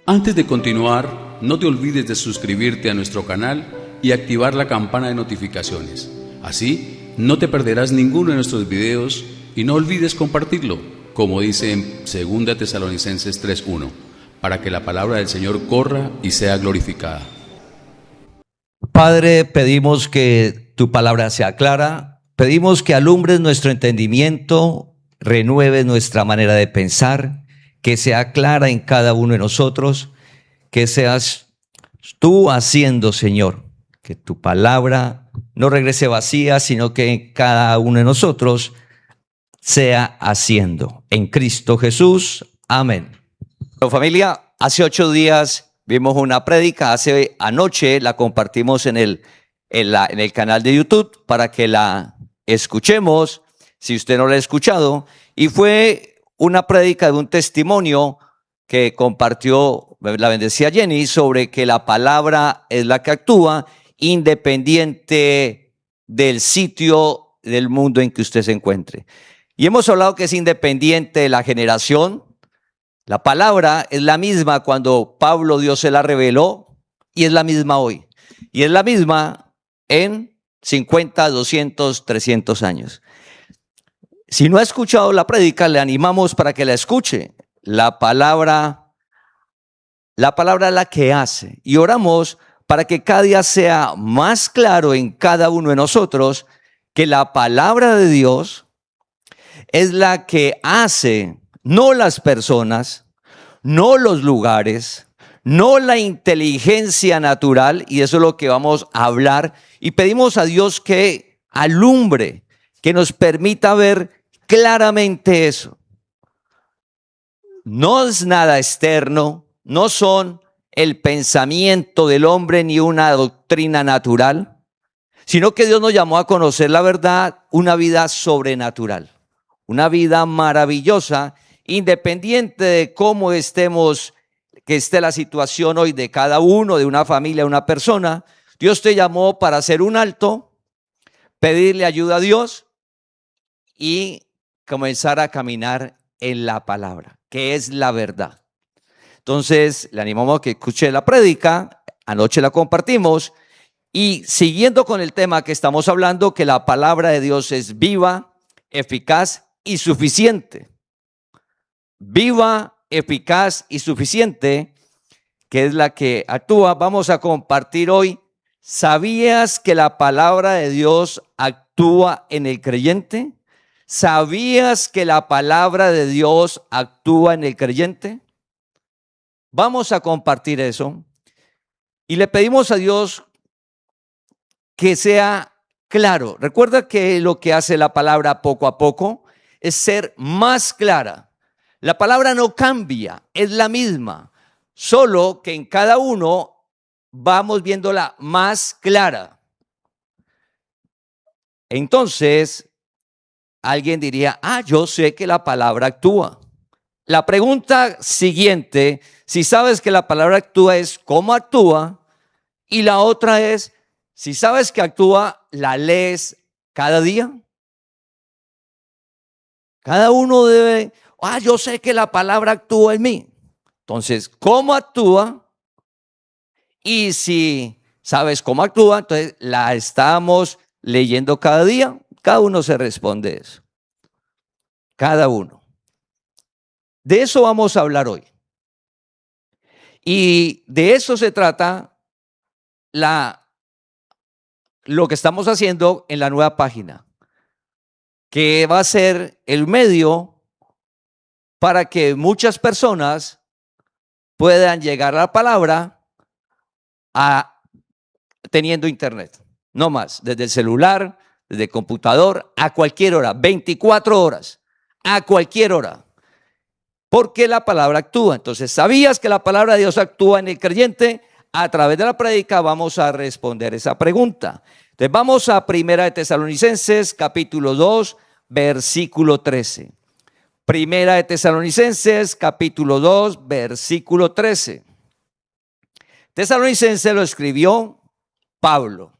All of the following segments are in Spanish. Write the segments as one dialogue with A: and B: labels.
A: Antes de continuar, no te olvides de suscribirte a nuestro canal y activar la campana de notificaciones. Así, no te perderás ninguno de nuestros videos y no olvides compartirlo, como dice en 2 Tesalonicenses 3:1, para que la palabra del Señor corra y sea glorificada.
B: Padre, pedimos que tu palabra sea clara, pedimos que alumbres nuestro entendimiento, renueves nuestra manera de pensar, que sea clara en cada uno de nosotros, que seas tú haciendo, Señor, que tu palabra no regrese vacía, sino que en cada uno de nosotros sea haciendo. En Cristo Jesús, amén. Bueno, familia, hace 8 días vimos una prédica, anoche la compartimos en el canal de YouTube para que la escuchemos, si usted no la ha escuchado, y fue una prédica de un testimonio que compartió la bendecida Jenny sobre que la palabra es la que actúa independiente del sitio del mundo en que usted se encuentre. Y hemos hablado que es independiente de la generación. La palabra es la misma cuando Pablo Dios se la reveló y es la misma hoy. Y es la misma en 50, 200, 300 años. Si no ha escuchado la prédica, le animamos para que la escuche. La palabra es la que hace. Y oramos para que cada día sea más claro en cada uno de nosotros que la palabra de Dios es la que hace, no las personas, no los lugares, no la inteligencia natural, y eso es lo que vamos a hablar. Y pedimos a Dios que alumbre, que nos permita ver claramente eso. No es nada externo, no son el pensamiento del hombre ni una doctrina natural, sino que Dios nos llamó a conocer la verdad, una vida sobrenatural, una vida maravillosa, independiente de cómo estemos, que esté la situación hoy de cada uno, de una familia, de una persona. Dios te llamó para hacer un alto, pedirle ayuda a Dios y comenzar a caminar en la palabra, que es la verdad. Entonces, le animamos a que escuche la prédica, anoche la compartimos, y siguiendo con el tema que estamos hablando, que la palabra de Dios es viva, eficaz y suficiente. Viva, eficaz y suficiente, que es la que actúa. Vamos a compartir hoy. ¿Sabías que la palabra de Dios actúa en el creyente? ¿Sabías que la palabra de Dios actúa en el creyente? Vamos a compartir eso y le pedimos a Dios que sea claro. Recuerda que lo que hace la palabra poco a poco es ser más clara. La palabra no cambia, es la misma, solo que en cada uno vamos viéndola más clara. Entonces, alguien diría, yo sé que la palabra actúa. La pregunta siguiente, si sabes que la palabra actúa, es ¿cómo actúa? Y la otra es, si sabes que actúa, ¿la lees cada día? Cada uno debe, yo sé que la palabra actúa en mí. Entonces, ¿cómo actúa? Y si sabes cómo actúa, entonces la estamos leyendo cada día. Cada uno se responde eso. Cada uno. De eso vamos a hablar hoy. Y de eso se trata lo que estamos haciendo en la nueva página, que va a ser el medio para que muchas personas puedan llegar a la palabra teniendo internet. No más, desde el celular, desde el computador, a cualquier hora, 24 horas, a cualquier hora. Porque la palabra actúa. Entonces, ¿sabías que la palabra de Dios actúa en el creyente? A través de la prédica vamos a responder esa pregunta. Entonces, vamos a 1 Tesalonicenses, capítulo 2, versículo 13. 1 Tesalonicenses, capítulo 2, versículo 13. Tesalonicenses lo escribió Pablo,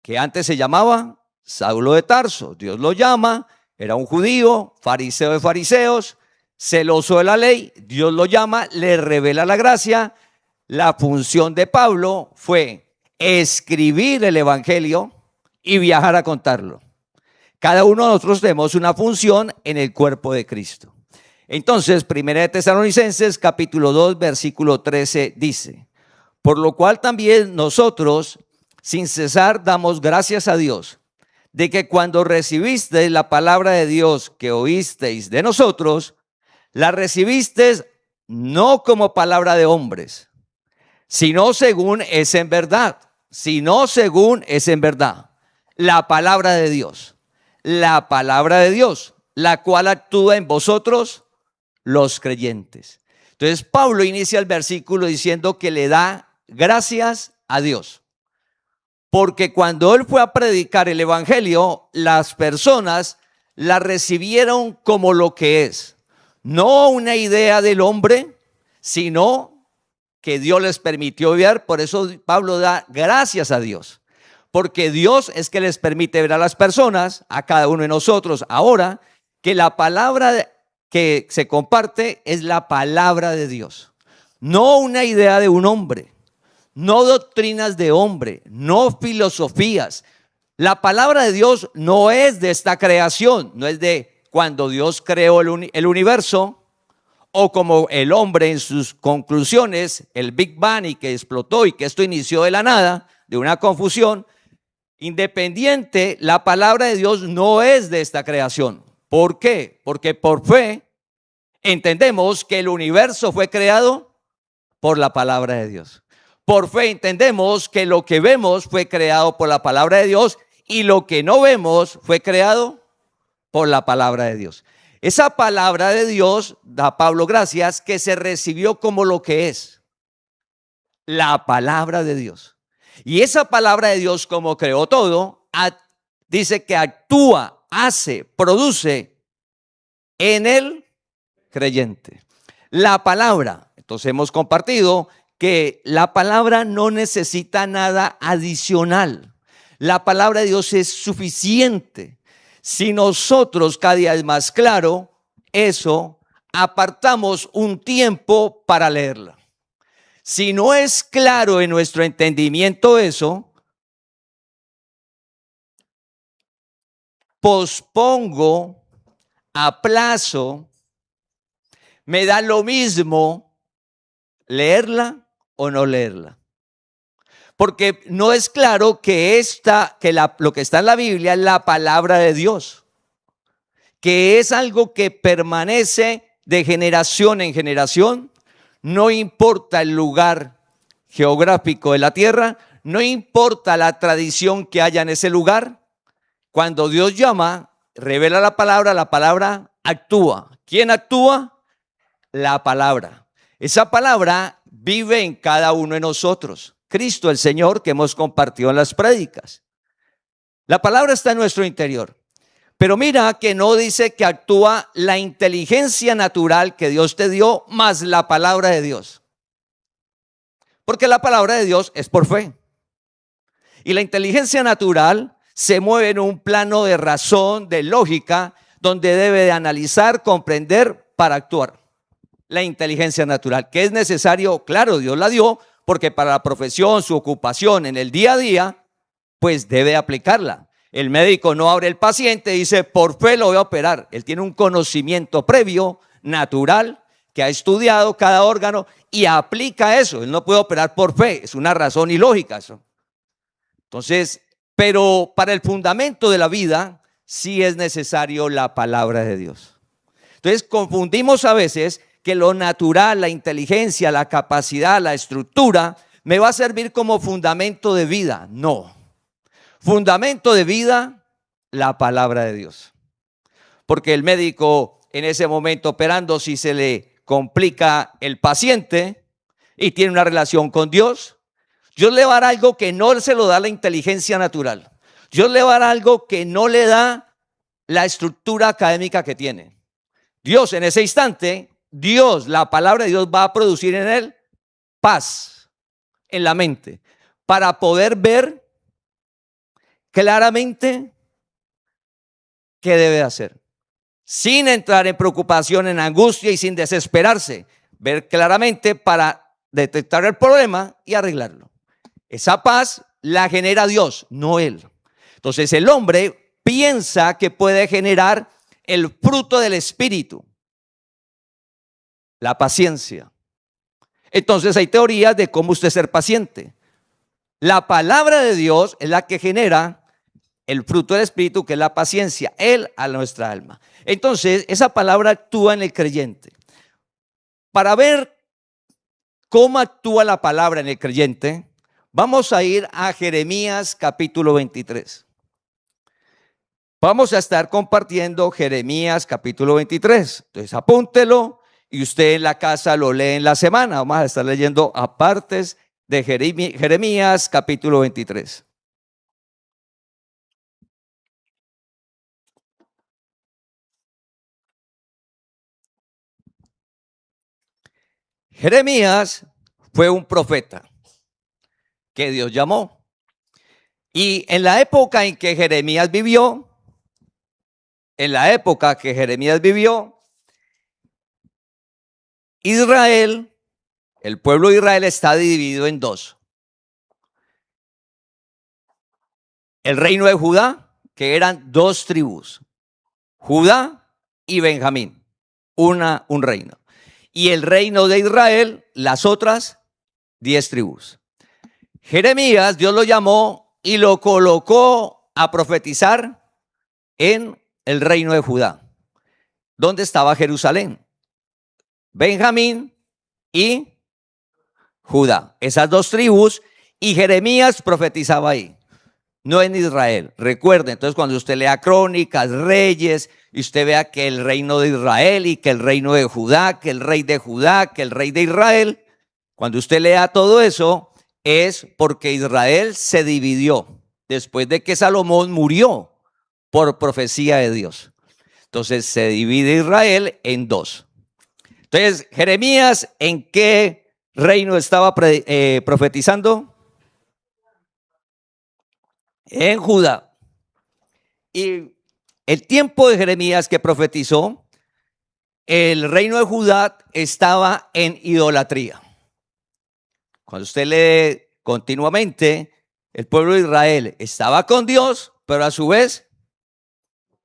B: que antes se llamaba Saulo de Tarso. Dios lo llama, era un judío, fariseo de fariseos, celoso de la ley, Dios lo llama, le revela la gracia. La función de Pablo fue escribir el evangelio y viajar a contarlo. Cada uno de nosotros tenemos una función en el cuerpo de Cristo. Entonces, 1 de Tesalonicenses capítulo 2 versículo 13 dice: por lo cual también nosotros sin cesar damos gracias a Dios de que cuando recibisteis la palabra de Dios que oísteis de nosotros, la recibisteis no como palabra de hombres, sino según es en verdad, la palabra de Dios, la cual actúa en vosotros los creyentes. Entonces Pablo inicia el versículo diciendo que le da gracias a Dios, porque cuando él fue a predicar el evangelio, las personas la recibieron como lo que es, no una idea del hombre, sino que Dios les permitió ver. Por eso Pablo da gracias a Dios, porque Dios es que les permite ver a las personas, a cada uno de nosotros ahora, que la palabra que se comparte es la palabra de Dios, no una idea de un hombre, no doctrinas de hombre, no filosofías. La palabra de Dios no es de esta creación, no es de cuando Dios creó el universo, o como el hombre en sus conclusiones, el Big Bang, y que explotó y que esto inició de la nada, de una confusión. Independiente, la palabra de Dios no es de esta creación. ¿Por qué? Porque por fe entendemos que el universo fue creado por la palabra de Dios. Por fe entendemos que lo que vemos fue creado por la palabra de Dios y lo que no vemos fue creado por la palabra de Dios. Esa palabra de Dios, da Pablo gracias, que se recibió como lo que es, la palabra de Dios. Y esa palabra de Dios, como creó todo, dice que actúa, hace, produce en el creyente. La palabra, entonces hemos compartido que la palabra no necesita nada adicional. La palabra de Dios es suficiente. Si nosotros, cada día es más claro eso, apartamos un tiempo para leerla. Si no es claro en nuestro entendimiento eso, pospongo, aplazo, me da lo mismo leerla o no leerla. Porque no es claro que lo que está en la Biblia es la palabra de Dios, que es algo que permanece de generación en generación. No importa el lugar geográfico de la tierra, no importa la tradición que haya en ese lugar. Cuando Dios llama, revela la palabra actúa. ¿Quién actúa? La palabra. Esa palabra vive en cada uno de nosotros. Cristo el Señor, que hemos compartido en las prédicas. La palabra está en nuestro interior. Pero mira que no dice que actúa la inteligencia natural que Dios te dio más la palabra de Dios. Porque la palabra de Dios es por fe. Y la inteligencia natural se mueve en un plano de razón, de lógica, donde debe de analizar, comprender para actuar. La inteligencia natural, que es necesario, claro, Dios la dio, porque para la profesión, su ocupación en el día a día, pues debe aplicarla. El médico no abre el paciente y dice, por fe lo voy a operar. Él tiene un conocimiento previo, natural, que ha estudiado cada órgano y aplica eso. Él no puede operar por fe, es una razón ilógica eso. Entonces, pero para el fundamento de la vida, sí es necesario la palabra de Dios. Entonces, confundimos a veces que lo natural, la inteligencia, la capacidad, la estructura, me va a servir como fundamento de vida. No. Fundamento de vida, la palabra de Dios. Porque el médico en ese momento operando, si se le complica el paciente y tiene una relación con Dios, Dios le va a dar algo que no se lo da la inteligencia natural. Dios le va a dar algo que no le da la estructura académica que tiene. Dios en ese instante, la palabra de Dios va a producir en él paz en la mente para poder ver claramente qué debe hacer. sin entrar en preocupación, en angustia y sin desesperarse. Ver claramente para detectar el problema y arreglarlo. Esa paz la genera Dios, no él. Entonces el hombre piensa que puede generar el fruto del Espíritu, la paciencia. Entonces hay teorías de cómo usted ser paciente. La palabra de Dios es la que genera el fruto del Espíritu, que es la paciencia, Él a nuestra alma. Entonces esa palabra actúa en el creyente. Para ver cómo actúa la palabra en el creyente, vamos a ir a Jeremías capítulo 23. Vamos a estar compartiendo Jeremías capítulo 23. Entonces apúntelo y usted en la casa lo lee en la semana. Vamos a estar leyendo apartes de Jeremías capítulo 23. Jeremías fue un profeta que Dios llamó. Y en la época en que Jeremías vivió, Israel, el pueblo de Israel está dividido en dos. El reino de Judá, que eran dos tribus, Judá y Benjamín, un reino. Y el reino de Israel, las otras 10 tribus. Jeremías, Dios lo llamó y lo colocó a profetizar en el reino de Judá, donde estaba Jerusalén, Benjamín y Judá, esas dos tribus, y Jeremías profetizaba ahí, no en Israel. Recuerden, entonces cuando usted lea Crónicas, Reyes, y usted vea que el reino de Israel y que el reino de Judá, que el rey de Judá, que el rey de Israel, cuando usted lea todo eso, es porque Israel se dividió después de que Salomón murió por profecía de Dios. Entonces se divide Israel en dos. Entonces, Jeremías, ¿en qué reino estaba profetizando? En Judá. Y el tiempo de Jeremías que profetizó, el reino de Judá estaba en idolatría. Cuando usted lee continuamente, el pueblo de Israel estaba con Dios, pero a su vez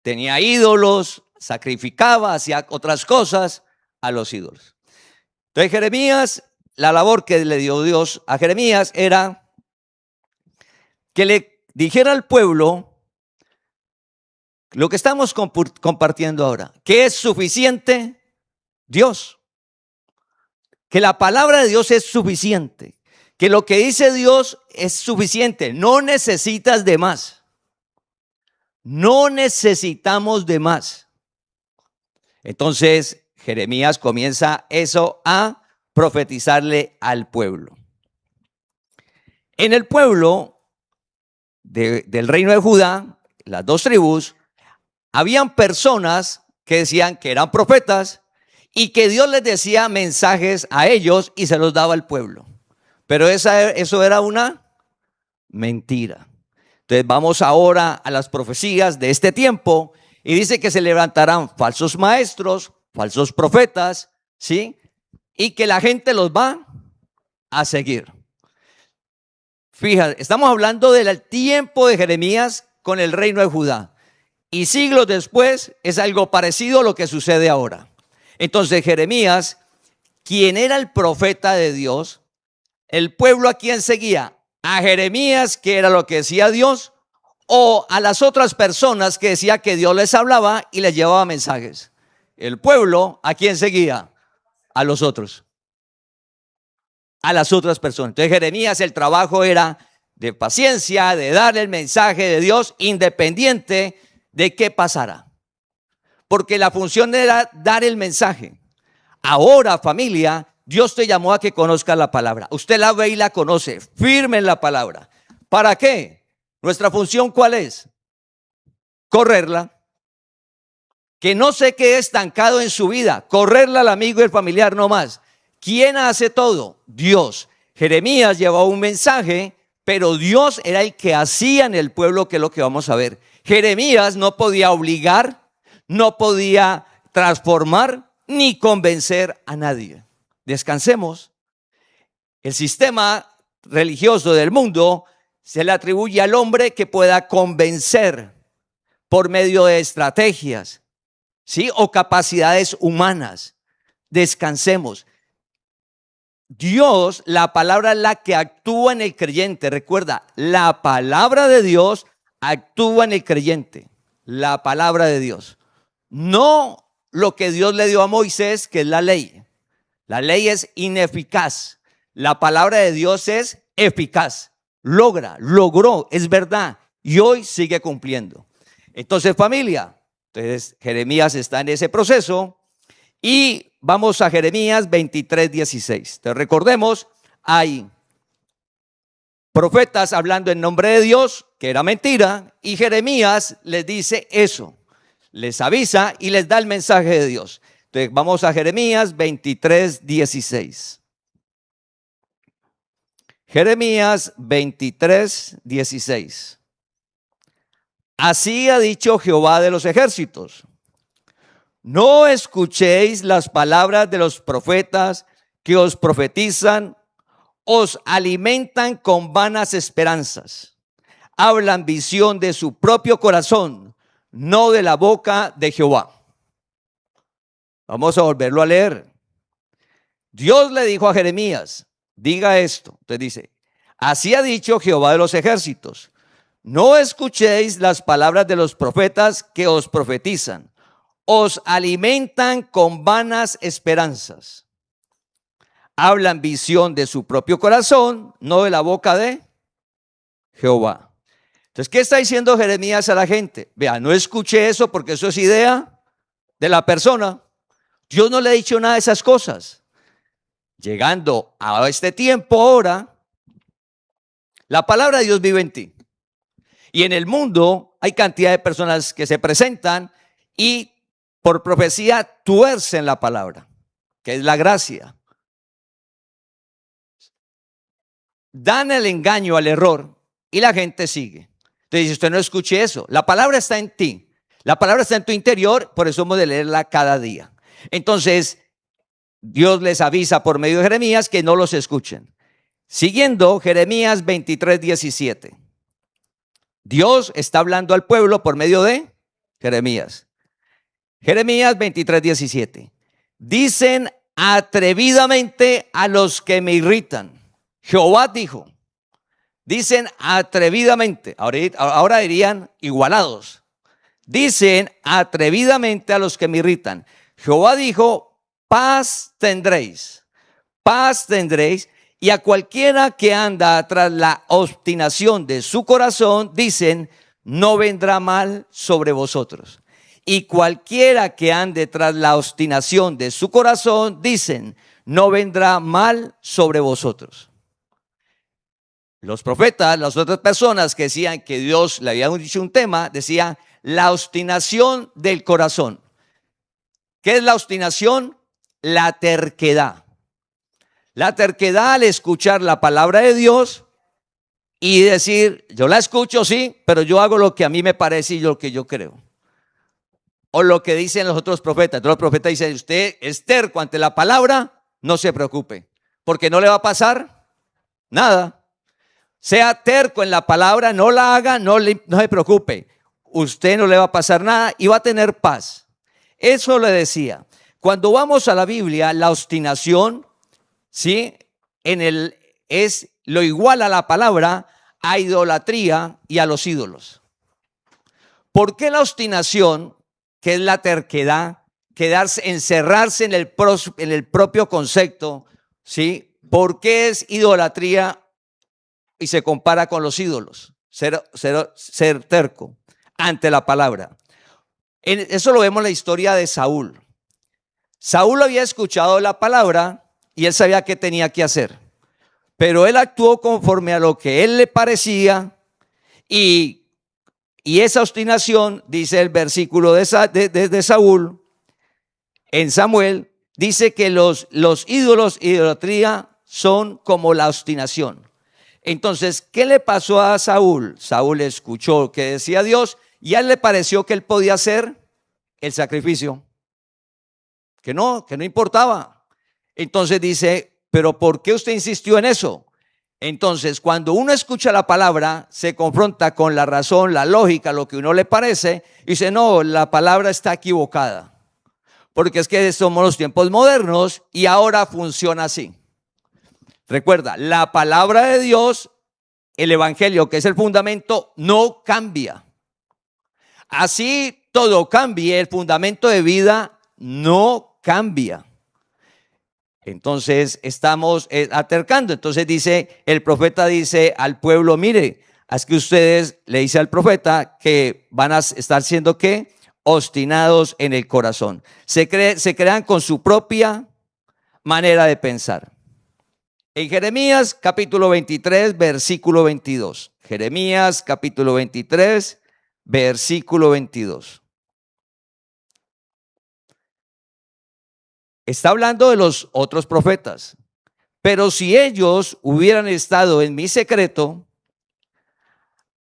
B: tenía ídolos, sacrificaba, hacía otras cosas a los ídolos. Entonces Jeremías, la labor que le dio Dios a Jeremías era que le dijera al pueblo lo que estamos compartiendo ahora, que es suficiente Dios, que la palabra de Dios es suficiente, que lo que dice Dios es suficiente, no necesitas de más, no necesitamos de más. Entonces Jeremías comienza eso a profetizarle al pueblo. En el pueblo del reino de Judá, las dos tribus, habían personas que decían que eran profetas y que Dios les decía mensajes a ellos y se los daba al pueblo. Pero eso era una mentira. Entonces vamos ahora a las profecías de este tiempo y dice que se levantarán falsos maestros, falsos profetas, ¿sí? Y que la gente los va a seguir. Fíjate, estamos hablando del tiempo de Jeremías con el reino de Judá. Y siglos después es algo parecido a lo que sucede ahora. Entonces Jeremías, quien era el profeta de Dios, el pueblo a quien seguía, a Jeremías, que era lo que decía Dios, o a las otras personas que decía que Dios les hablaba y les llevaba mensajes. El pueblo, ¿a quién seguía? A los otros, a las otras personas. Entonces Jeremías, el trabajo era de paciencia, de darle el mensaje de Dios independiente de qué pasara, porque la función era dar el mensaje. Ahora, familia, Dios te llamó a que conozcas la palabra. Usted la ve y la conoce, firme en la palabra. ¿Para qué? Nuestra función, ¿cuál es? Correrla. Que no se quede estancado en su vida, correrla al amigo y el familiar no más. ¿Quién hace todo? Dios. Jeremías llevaba un mensaje, pero Dios era el que hacía en el pueblo, que es lo que vamos a ver. Jeremías no podía obligar, no podía transformar ni convencer a nadie. Descansemos. El sistema religioso del mundo se le atribuye al hombre que pueda convencer por medio de estrategias, ¿sí? O capacidades humanas. Descansemos. Dios, la palabra es la que actúa en el creyente. Recuerda, la palabra de Dios actúa en el creyente. La palabra de Dios. No lo que Dios le dio a Moisés, que es la ley. La ley es ineficaz. La palabra de Dios es eficaz. Logró, es verdad. Y hoy sigue cumpliendo. Entonces, familia, Jeremías está en ese proceso. Y vamos a Jeremías 23:16. Te recordemos, hay profetas hablando en nombre de Dios, que era mentira, y Jeremías les dice eso, les avisa y les da el mensaje de Dios. Entonces vamos a Jeremías 23:16. Jeremías 23:16. Así ha dicho Jehová de los ejércitos: no escuchéis las palabras de los profetas que os profetizan, os alimentan con vanas esperanzas. Hablan visión de su propio corazón, no de la boca de Jehová. Vamos a volverlo a leer. Dios le dijo a Jeremías, diga esto. Entonces dice, así ha dicho Jehová de los ejércitos: no escuchéis las palabras de los profetas que os profetizan, os alimentan con vanas esperanzas. Hablan visión de su propio corazón, no de la boca de Jehová. Entonces, ¿qué está diciendo Jeremías a la gente? Vea, no escuche eso porque eso es idea de la persona. Dios no le ha dicho nada de esas cosas. Llegando a este tiempo ahora, la palabra de Dios vive en ti. Y en el mundo hay cantidad de personas que se presentan y por profecía tuercen la palabra, que es la gracia. Dan el engaño al error y la gente sigue. Entonces dice, usted no escuche eso. La palabra está en ti. La palabra está en tu interior, por eso hemos de leerla cada día. Entonces, Dios les avisa por medio de Jeremías que no los escuchen. Siguiendo Jeremías 23:17. Dios está hablando al pueblo por medio de Jeremías. Jeremías 23:17. Dicen atrevidamente a los que me irritan. Jehová dijo. Dicen atrevidamente. Ahora dirían igualados. Dicen atrevidamente a los que me irritan. Jehová dijo, paz tendréis. Paz tendréis. Y a cualquiera que anda tras la obstinación de su corazón, dicen, no vendrá mal sobre vosotros. Y cualquiera que ande tras la obstinación de su corazón, dicen, no vendrá mal sobre vosotros. Los profetas, las otras personas que decían que Dios le había dicho un tema, decían la obstinación del corazón. ¿Qué es la obstinación? La terquedad. La terquedad al escuchar la palabra de Dios y decir, yo la escucho, sí, pero yo hago lo que a mí me parece y lo que yo creo. O lo que dicen los otros profetas. Todos los profetas dicen, usted es terco ante la palabra, no se preocupe, porque no le va a pasar nada. Sea terco en la palabra, no la haga, no se preocupe. Usted no le va a pasar nada y va a tener paz. Eso le decía. Cuando vamos a la Biblia, la obstinación, ¿sí? Es lo igual a la palabra a idolatría y a los ídolos. ¿Por qué la obstinación, que es la terquedad, encerrarse en el propio concepto, ¿sí? ¿Por qué es idolatría y se compara con los ídolos? Ser terco ante la palabra. Eso lo vemos en la historia de Saúl. Saúl había escuchado la palabra y él sabía qué tenía que hacer. Pero él actuó conforme a lo que él le parecía y esa obstinación, dice el versículo de Saúl, en Samuel, dice que los ídolos, idolatría, son como la obstinación. Entonces, ¿qué le pasó a Saúl? Saúl escuchó lo que decía Dios y a él le pareció que él podía hacer el sacrificio, que no importaba. Entonces dice, pero ¿por qué usted insistió en eso? Entonces, cuando uno escucha la palabra, se confronta con la razón, la lógica, lo que a uno le parece, y dice, no, la palabra está equivocada, porque es que somos los tiempos modernos y ahora funciona así. Recuerda, la palabra de Dios, el evangelio, que es el fundamento, no cambia. Así todo cambie, el fundamento de vida no cambia. Entonces estamos atercando. Entonces dice, el profeta dice al pueblo, mire, es que ustedes, le dice al profeta, que van a estar siendo ¿qué? Obstinados en el corazón. Se crean con su propia manera de pensar. En Jeremías capítulo 23, versículo 22. Jeremías capítulo 23, versículo 22. Está hablando de los otros profetas. Pero si ellos hubieran estado en mi secreto,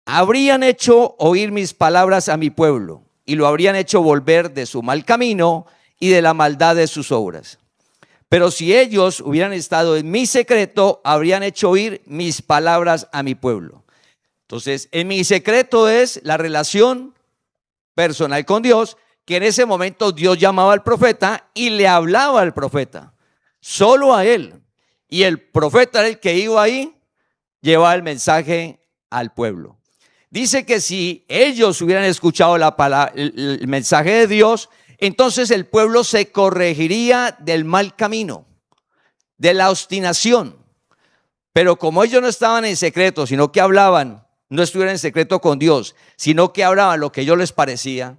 B: habrían hecho oír mis palabras a mi pueblo y lo habrían hecho volver de su mal camino y de la maldad de sus obras. Pero si ellos hubieran estado en mi secreto, habrían hecho oír mis palabras a mi pueblo. Entonces, en mi secreto es la relación personal con Dios, que en ese momento Dios llamaba al profeta y le hablaba al profeta, solo a él. Y el profeta era el que iba ahí, llevaba el mensaje al pueblo. Dice que si ellos hubieran escuchado la palabra, el mensaje de Dios, entonces el pueblo se corregiría del mal camino, de la obstinación. Pero como ellos no estaban en secreto, sino que hablaban, no estuvieran en secreto con Dios, sino que hablaban lo que a ellos les parecía,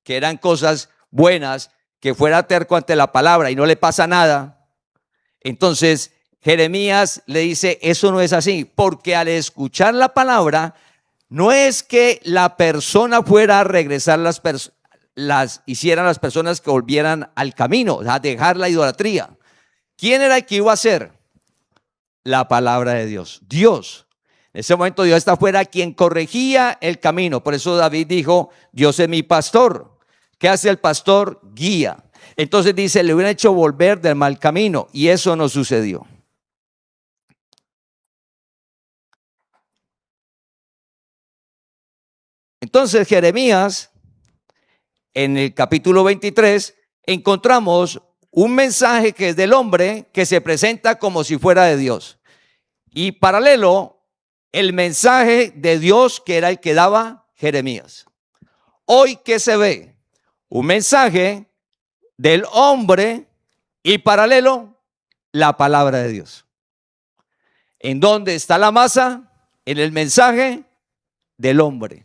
B: que eran cosas buenas, que fuera terco ante la palabra y no le pasa nada. Entonces Jeremías le dice, eso no es así, porque al escuchar la palabra, no es que la persona fuera a regresar, hicieran las personas que volvieran al camino, a dejar la idolatría. ¿Quién era el que iba a hacer? La palabra de Dios. Dios. En ese momento Dios está fuera quien corregía el camino. Por eso David dijo, Dios es mi pastor. ¿Qué hace el pastor? Guía. Entonces dice, le hubieran hecho volver del mal camino, y eso no sucedió. Entonces Jeremías, en el capítulo 23, encontramos un mensaje que es del hombre que se presenta como si fuera de Dios. Y paralelo, el mensaje de Dios que era el que daba Jeremías. Hoy, ¿qué se ve? Un mensaje del hombre y paralelo, la palabra de Dios. ¿En dónde está la masa? En el mensaje del hombre.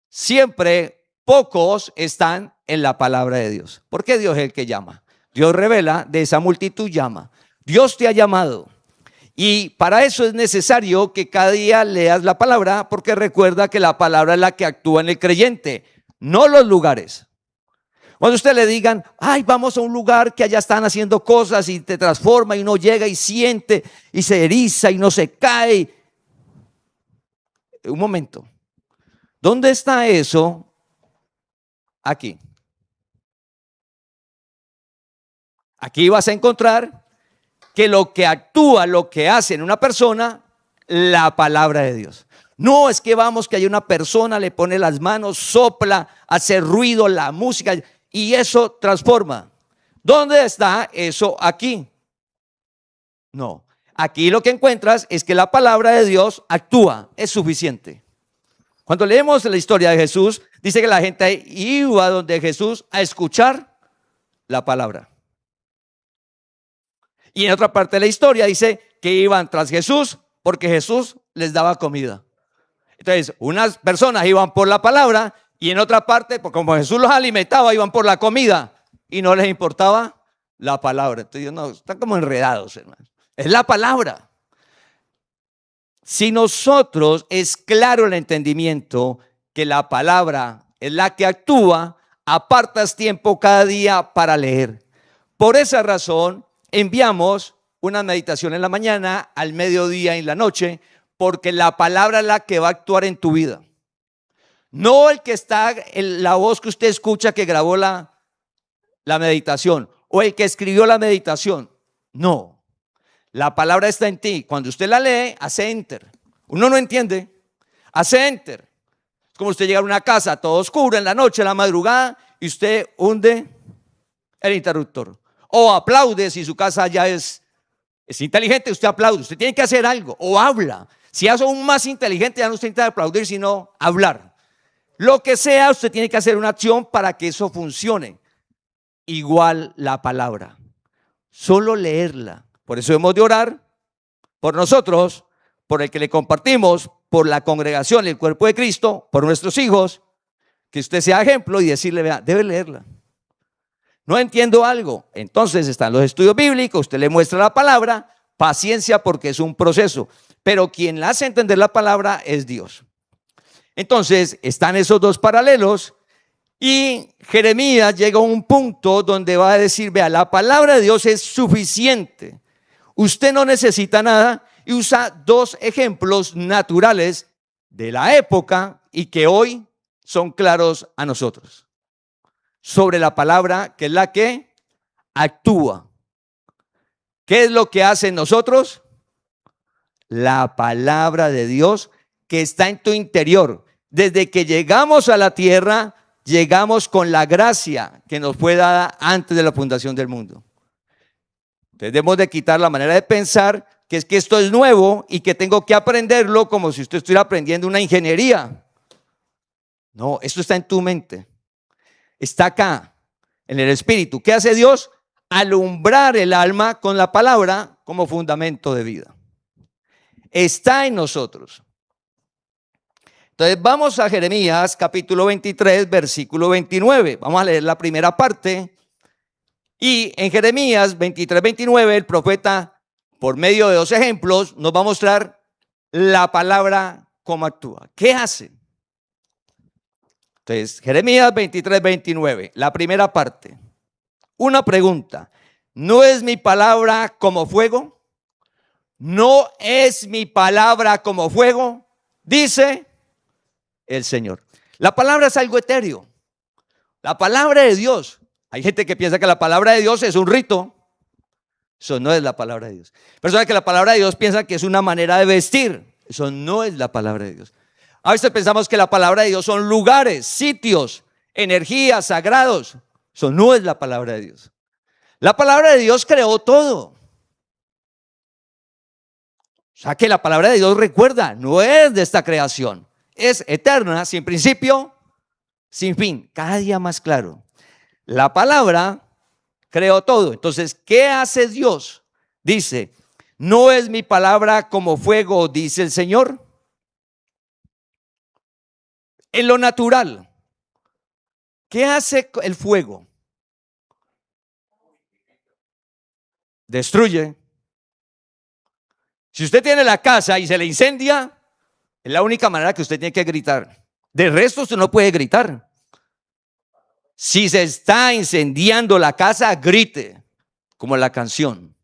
B: Siempre pocos están en la palabra de Dios. Porque Dios es el que llama. Dios revela, de esa multitud llama. Dios te ha llamado. Y para eso es necesario que cada día leas la palabra, porque recuerda que la palabra es la que actúa en el creyente, no los lugares. Cuando usted le digan, ay, vamos a un lugar que allá están haciendo cosas y te transforma y uno llega y siente y se eriza y no se cae. Un momento. ¿Dónde está eso? Aquí. Aquí vas a encontrar que lo que actúa, lo que hace en una persona, la palabra de Dios. No es que vamos, que hay una persona, le pone las manos, sopla, hace ruido, la música, y eso transforma. ¿Dónde está eso aquí? No. Aquí lo que encuentras es que la palabra de Dios actúa, es suficiente. Cuando leemos la historia de Jesús, dice que la gente iba donde Jesús a escuchar la palabra. Y en otra parte de la historia dice que iban tras Jesús porque Jesús les daba comida. Entonces, unas personas iban por la palabra y en otra parte, porque como Jesús los alimentaba, iban por la comida y no les importaba la palabra. Entonces, no, están como enredados, hermanos. Es la palabra. Si nosotros es claro el entendimiento que la palabra es la que actúa, apartas tiempo cada día para leer. Por esa razón, enviamos una meditación en la mañana, al mediodía y en la noche, porque la palabra es la que va a actuar en tu vida. No el que está, la voz que usted escucha que grabó la meditación o el que escribió la meditación. No, la palabra está en ti. Cuando usted la lee, hace enter. Uno no entiende, hace enter. Es como usted llega a una casa todo oscuro en la noche, en la madrugada, y usted hunde el interruptor. O aplaude si su casa ya es inteligente, usted aplaude. Usted tiene que hacer algo o habla. Si es aún más inteligente, ya no usted intenta aplaudir, sino hablar. Lo que sea, usted tiene que hacer una acción para que eso funcione. Igual la palabra. Solo leerla. Por eso hemos de orar por nosotros, por el que le compartimos, por la congregación, el cuerpo de Cristo, por nuestros hijos, que usted sea ejemplo y decirle, vea, debe leerla. No entiendo algo, entonces están los estudios bíblicos, usted le muestra la palabra, paciencia porque es un proceso, pero quien le hace entender la palabra es Dios. Entonces están esos dos paralelos y Jeremías llega a un punto donde va a decir, vea, la palabra de Dios es suficiente, usted no necesita nada, y usa dos ejemplos naturales de la época y que hoy son claros a nosotros. Sobre la palabra que es la que actúa. ¿Qué es lo que hace en nosotros? La palabra de Dios que está en tu interior. Desde que llegamos a la tierra, llegamos con la gracia que nos fue dada antes de la fundación del mundo. Entonces debemos de quitar la manera de pensar que es que esto es nuevo y que tengo que aprenderlo como si usted estuviera aprendiendo una ingeniería. No, esto está en tu mente. Está acá, en el espíritu. ¿Qué hace Dios? Alumbrar el alma con la palabra como fundamento de vida. Está en nosotros. Entonces vamos a Jeremías capítulo 23, versículo 29. Vamos a leer la primera parte. Y en Jeremías 23, 29, el profeta, por medio de dos ejemplos, nos va a mostrar la palabra cómo actúa. ¿Qué hace? Entonces, Jeremías 23, 29, la primera parte. Una pregunta. ¿No es mi palabra como fuego? ¿No es mi palabra como fuego? Dice el Señor. La palabra es algo etéreo. La palabra de Dios. Hay gente que piensa que la palabra de Dios es un rito. Eso no es la palabra de Dios. Personas que la palabra de Dios piensan que es una manera de vestir. Eso no es la palabra de Dios. A veces pensamos que la palabra de Dios son lugares, sitios, energías, sagrados. Eso no es la palabra de Dios. La palabra de Dios creó todo. O sea que la palabra de Dios, recuerda, no es de esta creación. Es eterna, sin principio, sin fin. Cada día más claro. La palabra creó todo. Entonces, ¿qué hace Dios? Dice, ¿no es mi palabra como fuego, dice el Señor? En lo natural, ¿qué hace el fuego? Destruye. Si usted tiene la casa y se le incendia, es la única manera que usted tiene que gritar. De resto usted no puede gritar. Si se está incendiando la casa, grite, como la canción.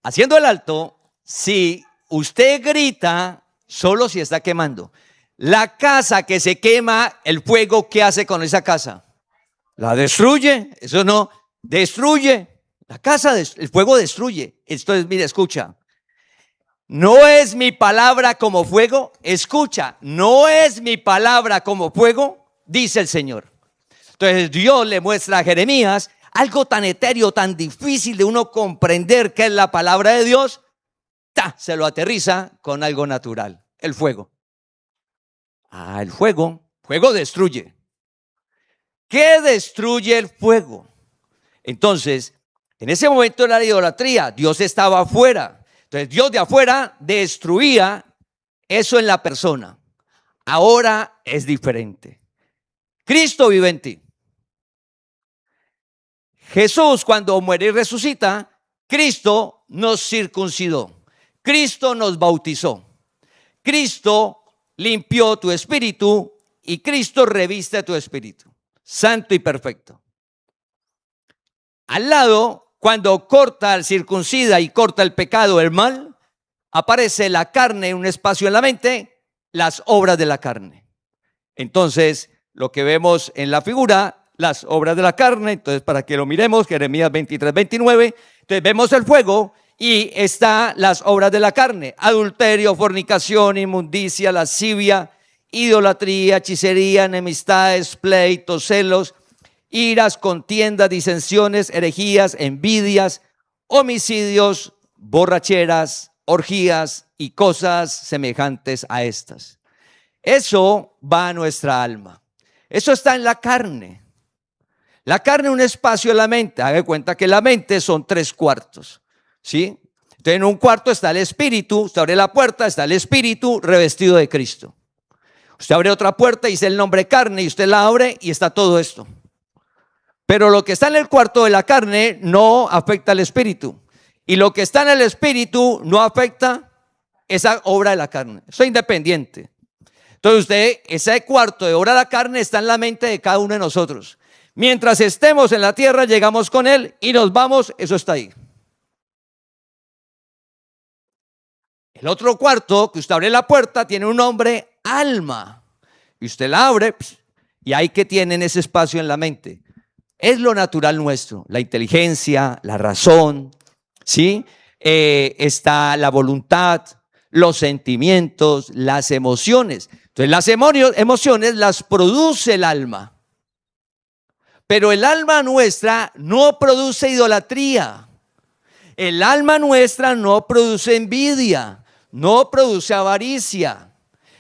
B: Haciendo el alto, si usted grita, solo si está quemando. La casa que se quema, el fuego, ¿qué hace con esa casa? La destruye. Eso no, destruye. La casa, el fuego destruye. Entonces, mire, escucha. ¿No es mi palabra como fuego? Escucha, ¿no es mi palabra como fuego? Dice el Señor. Entonces Dios le muestra a Jeremías algo tan etéreo, tan difícil de uno comprender que es la palabra de Dios. Se lo aterriza con algo natural, el fuego. El fuego destruye. ¿Qué destruye el fuego? Entonces, en ese momento de la idolatría, Dios estaba afuera. Entonces Dios de afuera destruía eso en la persona. Ahora es diferente. Cristo vive en ti. Jesús, cuando muere y resucita, Cristo nos circuncidó. Cristo nos bautizó. Cristo limpió tu espíritu y Cristo reviste tu espíritu, santo y perfecto. Al lado, cuando corta, circuncida y corta el pecado, el mal, aparece la carne en un espacio en la mente, las obras de la carne. Entonces, lo que vemos en la figura, las obras de la carne, entonces para que lo miremos, Jeremías 23, 29, entonces vemos el fuego y está las obras de la carne: adulterio, fornicación, inmundicia, lascivia, idolatría, hechicería, enemistades, pleitos, celos, iras, contiendas, disensiones, herejías, envidias, homicidios, borracheras, orgías y cosas semejantes a estas. Eso va a nuestra alma. Eso está en la carne. La carne es un espacio de la mente. Haga de cuenta que la mente son 3/4, ¿sí? Entonces en un cuarto está el espíritu. Usted abre la puerta, está el espíritu revestido de Cristo. Usted abre otra puerta y dice el nombre carne y usted la abre y está todo esto. Pero lo que está en el cuarto de la carne no afecta al espíritu. Y lo que está en el espíritu no afecta esa obra de la carne. Eso es independiente. Entonces usted, ese cuarto de obra de la carne está en la mente de cada uno de nosotros. Mientras estemos en la tierra, llegamos con él y nos vamos, eso está ahí. El otro cuarto, que usted abre la puerta, tiene un nombre alma. Y usted la abre y ahí que tienen ese espacio en la mente. Es lo natural nuestro, la inteligencia, la razón, ¿sí? Está la voluntad, los sentimientos, las emociones. Entonces las emociones las produce el alma. Pero el alma nuestra no produce idolatría. El alma nuestra no produce envidia, no produce avaricia.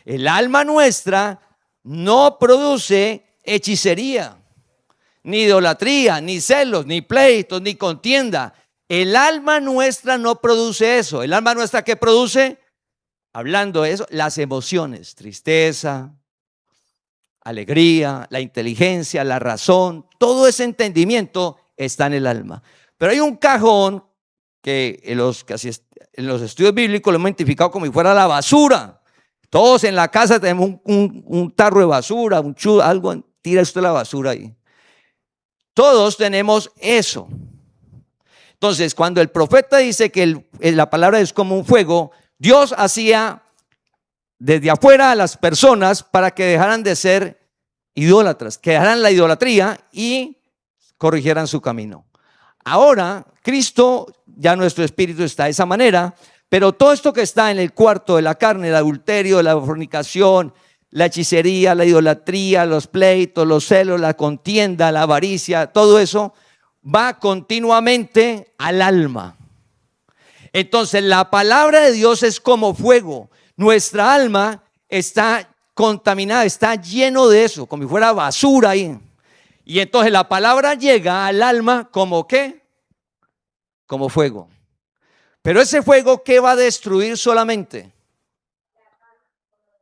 B: El alma nuestra no produce hechicería, ni idolatría, ni celos, ni pleitos, ni contienda. El alma nuestra no produce eso. El alma nuestra, ¿qué produce? Hablando de eso, las emociones: tristeza, alegría, la inteligencia, la razón. Todo ese entendimiento está en el alma. Pero hay un cajón que en los estudios bíblicos lo hemos identificado como si fuera la basura. Todos en la casa tenemos un tarro de basura, algo, tira usted la basura ahí. Todos tenemos eso. Entonces, cuando el profeta dice que la palabra es como un fuego, Dios hacía desde afuera a las personas para que dejaran de ser idólatras, que dejaran la idolatría y corrigieran su camino. Ahora, Cristo, ya nuestro espíritu está de esa manera, pero todo esto que está en el cuarto de la carne, el adulterio, la fornicación, la hechicería, la idolatría, los pleitos, los celos, la contienda, la avaricia, todo eso va continuamente al alma. Entonces la palabra de Dios es como fuego. Nuestra alma está contaminada, está lleno de eso, como si fuera basura ahí. Y entonces la palabra llega al alma como ¿qué? Como fuego. Pero ese fuego, ¿qué va a destruir solamente?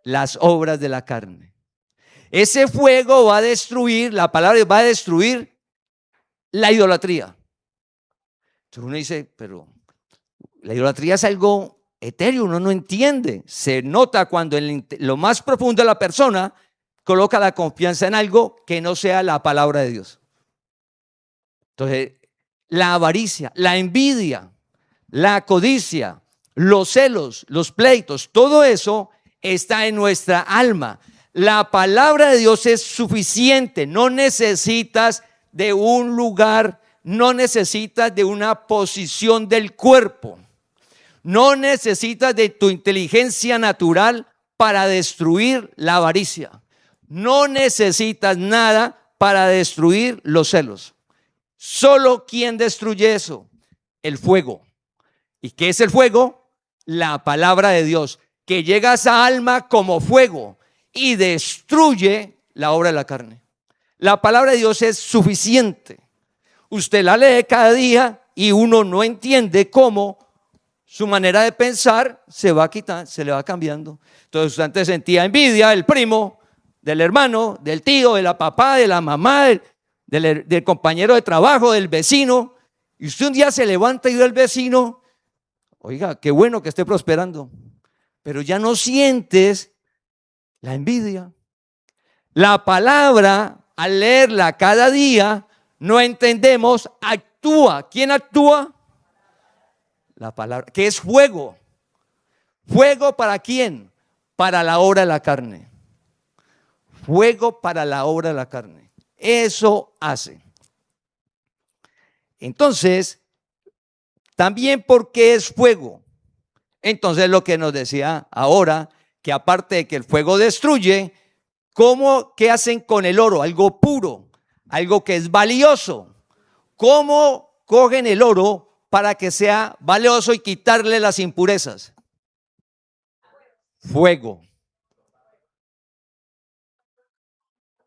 B: Las obras de la carne. Ese fuego va a destruir, la palabra va a destruir la idolatría. Entonces uno dice, pero la idolatría es algo etéreo, uno no entiende. Se nota cuando en lo más profundo de la persona coloca la confianza en algo que no sea la palabra de Dios. Entonces, la avaricia, la envidia, la codicia, los celos, los pleitos, todo eso está en nuestra alma. La palabra de Dios es suficiente. No necesitas de un lugar, no necesitas de una posición del cuerpo. No necesitas de tu inteligencia natural para destruir la avaricia. No necesitas nada para destruir los celos. Solo quien destruye eso, el fuego. ¿Y qué es el fuego? La palabra de Dios, que llega a esa alma como fuego y destruye la obra de la carne. La palabra de Dios es suficiente. Usted la lee cada día y uno no entiende cómo su manera de pensar se va quitando, se le va cambiando. Entonces usted antes sentía envidia del primo, del hermano, del tío, de la papá, de la mamá, del compañero de trabajo, del vecino. Y usted un día se levanta y ve al vecino, oiga, qué bueno que esté prosperando, pero ya no sientes la envidia. La palabra, al leerla cada día, no entendemos, actúa. ¿Quién actúa? La palabra, que es fuego. ¿Fuego para quién? para la obra de la carne. Fuego para la obra de la carne. Eso hace. Entonces, también porque es fuego. Entonces lo que nos decía ahora, que aparte de que el fuego destruye, ¿qué hacen con el oro? Algo puro, algo que es valioso. ¿Cómo cogen el oro para que sea valioso y quitarle las impurezas? Fuego.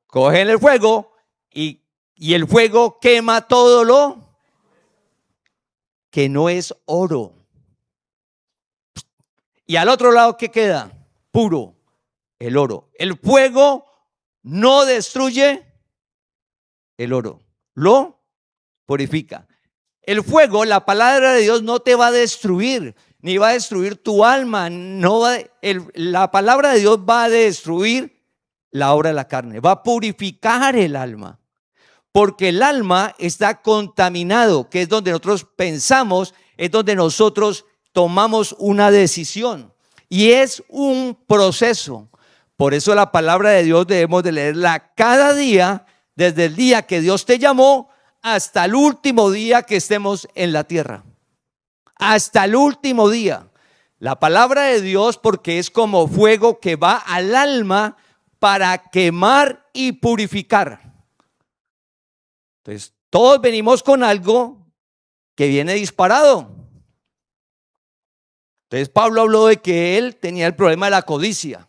B: Cogen el fuego y el fuego quema todo lo que no es oro. Y al otro lado, ¿qué queda? Puro, el oro. El fuego no destruye el oro, lo purifica. El fuego, la palabra de Dios no te va a destruir, ni va a destruir tu alma. La palabra de Dios va a destruir la obra de la carne, va a purificar el alma. Porque el alma está contaminado, que es donde nosotros pensamos, es donde nosotros tomamos una decisión. Y es un proceso. Por eso la palabra de Dios debemos de leerla cada día, desde el día que Dios te llamó hasta el último día que estemos en la tierra. Hasta el último día. La palabra de Dios, porque es como fuego que va al alma para quemar y purificar. Entonces, todos venimos con algo que viene disparado. Entonces, Pablo habló de que él tenía el problema de la codicia.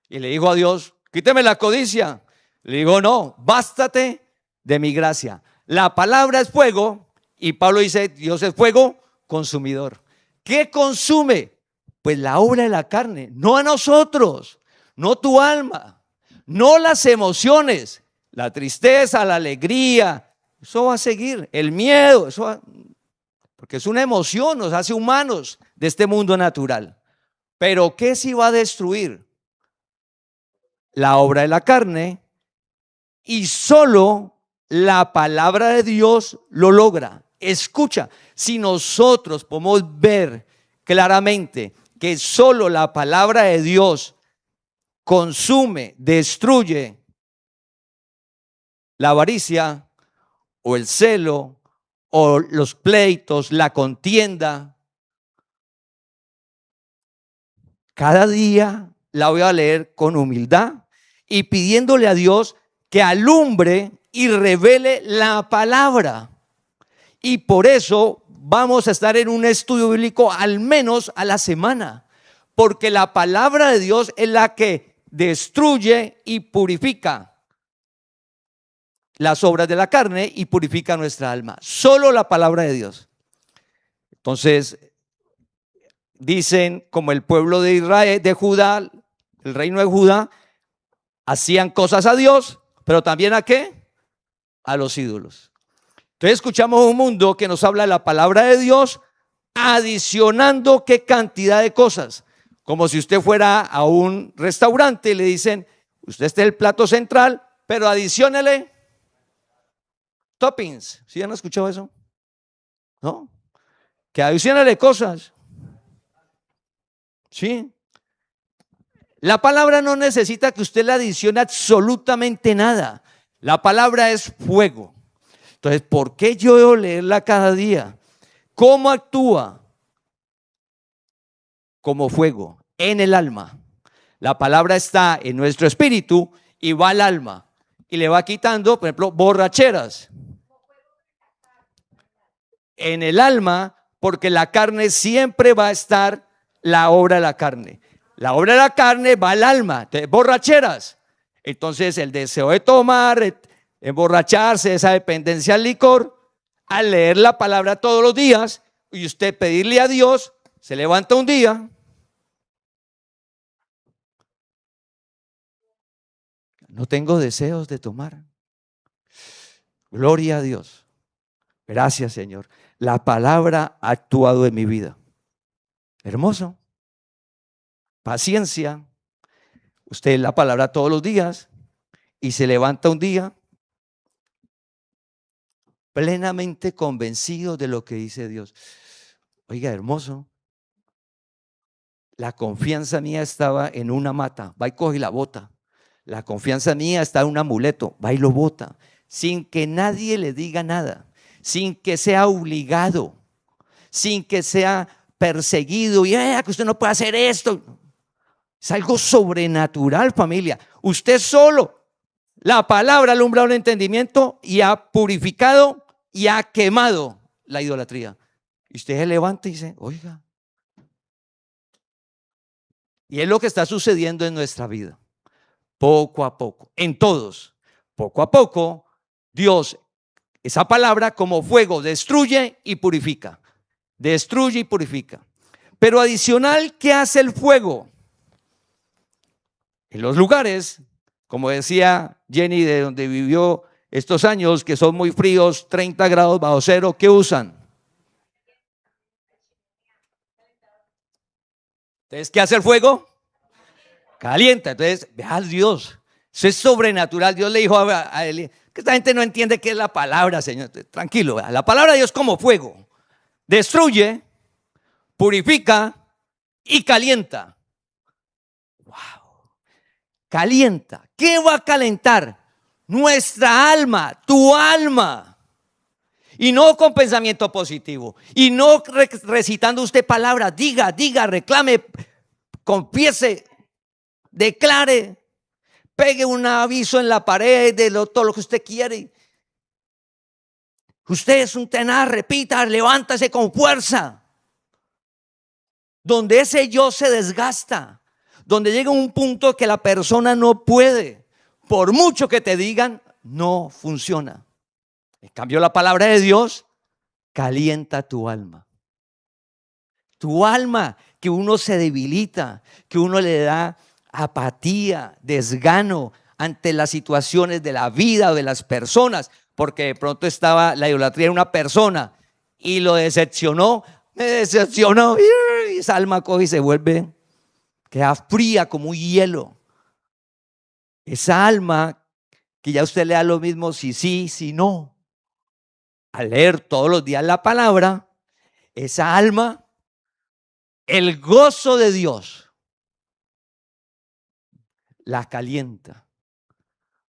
B: Y le dijo a Dios, quíteme la codicia. Le dijo, no, bástate de mi gracia. La palabra es fuego y Pablo dice, Dios es fuego consumidor. ¿Qué consume? Pues la obra de la carne, no a nosotros, no tu alma, no las emociones, la tristeza, la alegría, eso va a seguir, el miedo, porque es una emoción, nos hace humanos de este mundo natural. Pero ¿qué sí va a destruir? La obra de la carne, y solo la palabra de Dios lo logra. Escucha, si nosotros podemos ver claramente que solo la palabra de Dios consume, destruye la avaricia o el celo o los pleitos, la contienda, cada día la voy a leer con humildad y pidiéndole a Dios que alumbre y revele la palabra. Y por eso vamos a estar en un estudio bíblico al menos a la semana, porque la palabra de Dios es la que destruye y purifica las obras de la carne y purifica nuestra alma. Solo la palabra de Dios. Entonces, dicen como el pueblo de Israel, de Judá, el reino de Judá, hacían cosas a Dios, pero también ¿a qué? A los ídolos. Entonces escuchamos un mundo que nos habla de la palabra de Dios, adicionando qué cantidad de cosas. Como si usted fuera a un restaurante y le dicen, usted está en el plato central, pero adiciónele toppings. ¿Sí han escuchado eso? ¿No? Que adiciónele cosas. ¿Sí? La palabra no necesita que usted le adicione absolutamente nada. La palabra es fuego. Entonces, ¿por qué yo debo leerla cada día? ¿Cómo actúa? Como fuego en el alma. La palabra está en nuestro espíritu y va al alma y le va quitando, por ejemplo, borracheras en el alma, porque la carne siempre va a estar la obra de la carne. La obra de la carne va al alma, borracheras. Entonces el deseo de tomar, emborracharse, esa dependencia al licor, al leer la palabra todos los días y usted pedirle a Dios, se levanta un día, no tengo deseos de tomar. Gloria a Dios. Gracias, Señor. La palabra ha actuado en mi vida. Hermoso. Paciencia. Usted lee la palabra todos los días y se levanta un día plenamente convencido de lo que dice Dios. Oiga, hermoso. La confianza mía estaba en una mata, va y coge y la bota. La confianza mía está en un amuleto, va y lo bota, sin que nadie le diga nada, sin que sea obligado, sin que sea perseguido y que usted no puede hacer esto. Es algo sobrenatural, familia. Usted solo, la palabra ha alumbrado el entendimiento y ha purificado y ha quemado la idolatría. Y usted se levanta y dice, oiga. Y es lo que está sucediendo en nuestra vida. Poco a poco, en todos, poco a poco, Dios, esa palabra como fuego, destruye y purifica. Destruye y purifica. Pero adicional, ¿qué hace el fuego? En los lugares, como decía Jenny, de donde vivió estos años, que son muy fríos, 30 grados bajo cero, ¿qué usan? Entonces, ¿qué hace el fuego? Calienta. Entonces, vea a Dios. Eso es sobrenatural. Dios le dijo a él, que esta gente no entiende qué es la palabra, Señor. Tranquilo, vea. La palabra de Dios como fuego. Destruye, purifica y calienta. Wow. Calienta. ¿Qué va a calentar? Nuestra alma, tu alma. Y no con pensamiento positivo. Y no recitando usted palabras. Diga, reclame, confiese, declare, pegue un aviso en la pared de todo lo que usted quiere. Usted es un tenaz, repita, levántase con fuerza. Donde ese yo se desgasta, donde llega un punto que la persona no puede, por mucho que te digan, no funciona. En cambio, la palabra de Dios calienta tu alma. Tu alma, que uno se debilita, que uno le da apatía, desgano ante las situaciones de la vida o de las personas, porque de pronto estaba la idolatría en una persona y lo decepcionó, me decepcionó, y esa alma coge y se vuelve, queda fría como un hielo. Esa alma que ya usted le da lo mismo si sí, si no. Al leer todos los días la palabra, esa alma, el gozo de Dios la calienta.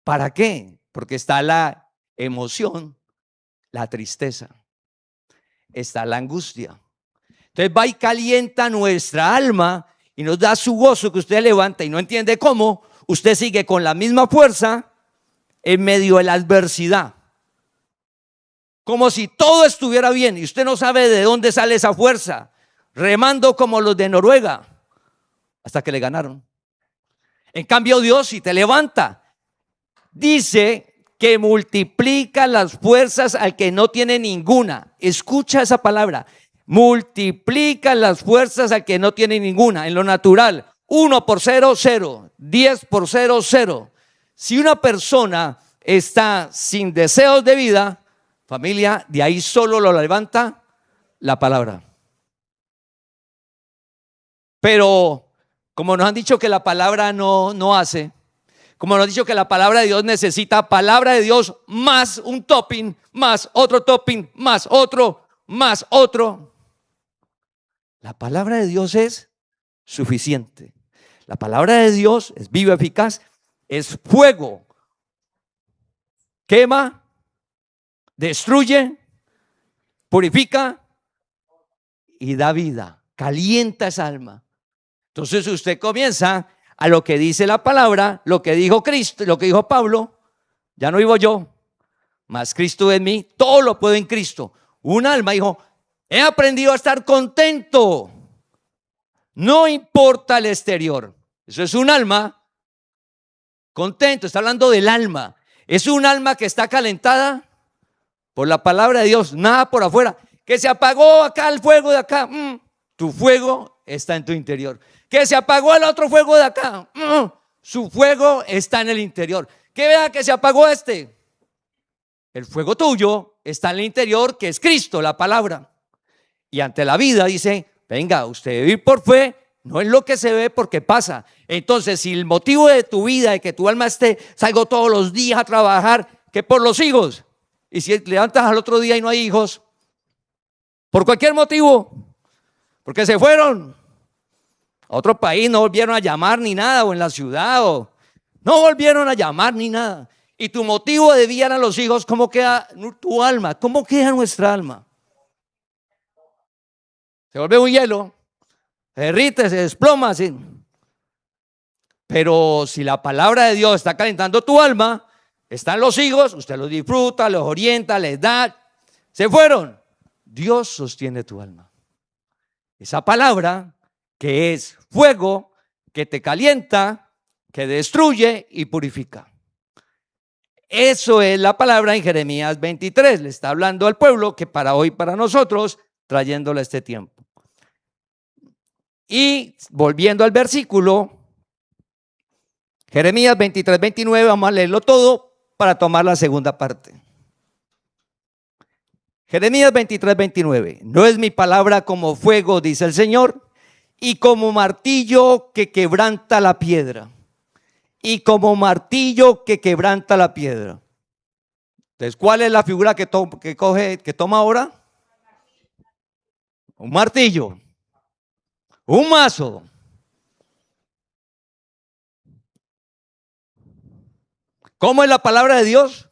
B: ¿Para qué? Porque está la emoción, la tristeza, está la angustia. Entonces va y calienta nuestra alma y nos da su gozo que usted levanta y no entiende cómo. Usted sigue con la misma fuerza en medio de la adversidad. Como si todo estuviera bien y usted no sabe de dónde sale esa fuerza, remando como los de Noruega hasta que le ganaron. En cambio, Dios, si te levanta, dice que multiplica las fuerzas al que no tiene ninguna. Escucha esa palabra, multiplica las fuerzas al que no tiene ninguna. En lo natural, 1 por 0, 0, 10 por 0, 0. Si una persona está sin deseos de vida, familia, de ahí solo lo levanta la palabra. Pero como nos han dicho que la palabra no hace, como nos han dicho que la palabra de Dios necesita palabra de Dios más un topping, más otro topping, más otro, más otro. La palabra de Dios es suficiente. La palabra de Dios es viva, eficaz, es fuego, quema, destruye, purifica y da vida, calienta esa alma. Entonces usted comienza a lo que dice la palabra, lo que dijo Cristo, lo que dijo Pablo, ya no vivo yo, mas Cristo en mí, todo lo puedo en Cristo. Un alma dijo, he aprendido a estar contento, no importa el exterior. Eso es un alma contento, está hablando del alma. Es un alma que está calentada por la palabra de Dios, nada por afuera. Que se apagó acá el fuego de acá, tu fuego está en tu interior. Que se apagó el otro fuego de acá, su fuego está en el interior. Que vea que se apagó este, el fuego tuyo está en el interior, que es Cristo, la palabra. Y ante la vida dice, venga, usted debe vivir por fe, no es lo que se ve porque pasa. Entonces, si el motivo de tu vida, de que tu alma esté, salgo todos los días a trabajar, que por los hijos. Y si levantas al otro día y no hay hijos, por cualquier motivo, porque se fueron, A otro país no volvieron a llamar ni nada, o en la ciudad, o no volvieron a llamar ni nada. Y tu motivo de vida eran los hijos. ¿Cómo queda tu alma? ¿Cómo queda nuestra alma? Se vuelve un hielo, se derrite, se desploma, así. Pero si la palabra de Dios está calentando tu alma, están los hijos, usted los disfruta, los orienta, les da, se fueron. Dios sostiene tu alma. Esa palabra que es fuego, que te calienta, que destruye y purifica. Eso es la palabra en Jeremías 23. Le está hablando al pueblo que para hoy, para nosotros, trayéndole este tiempo. Y volviendo al versículo, Jeremías 23, 29, vamos a leerlo todo para tomar la segunda parte. Jeremías 23, 29. No es mi palabra como fuego, dice el Señor, y como martillo que quebranta la piedra. Y como martillo que quebranta la piedra. Entonces, ¿cuál es la figura que toma ahora? Un martillo, un mazo. ¿Cómo es la palabra de Dios?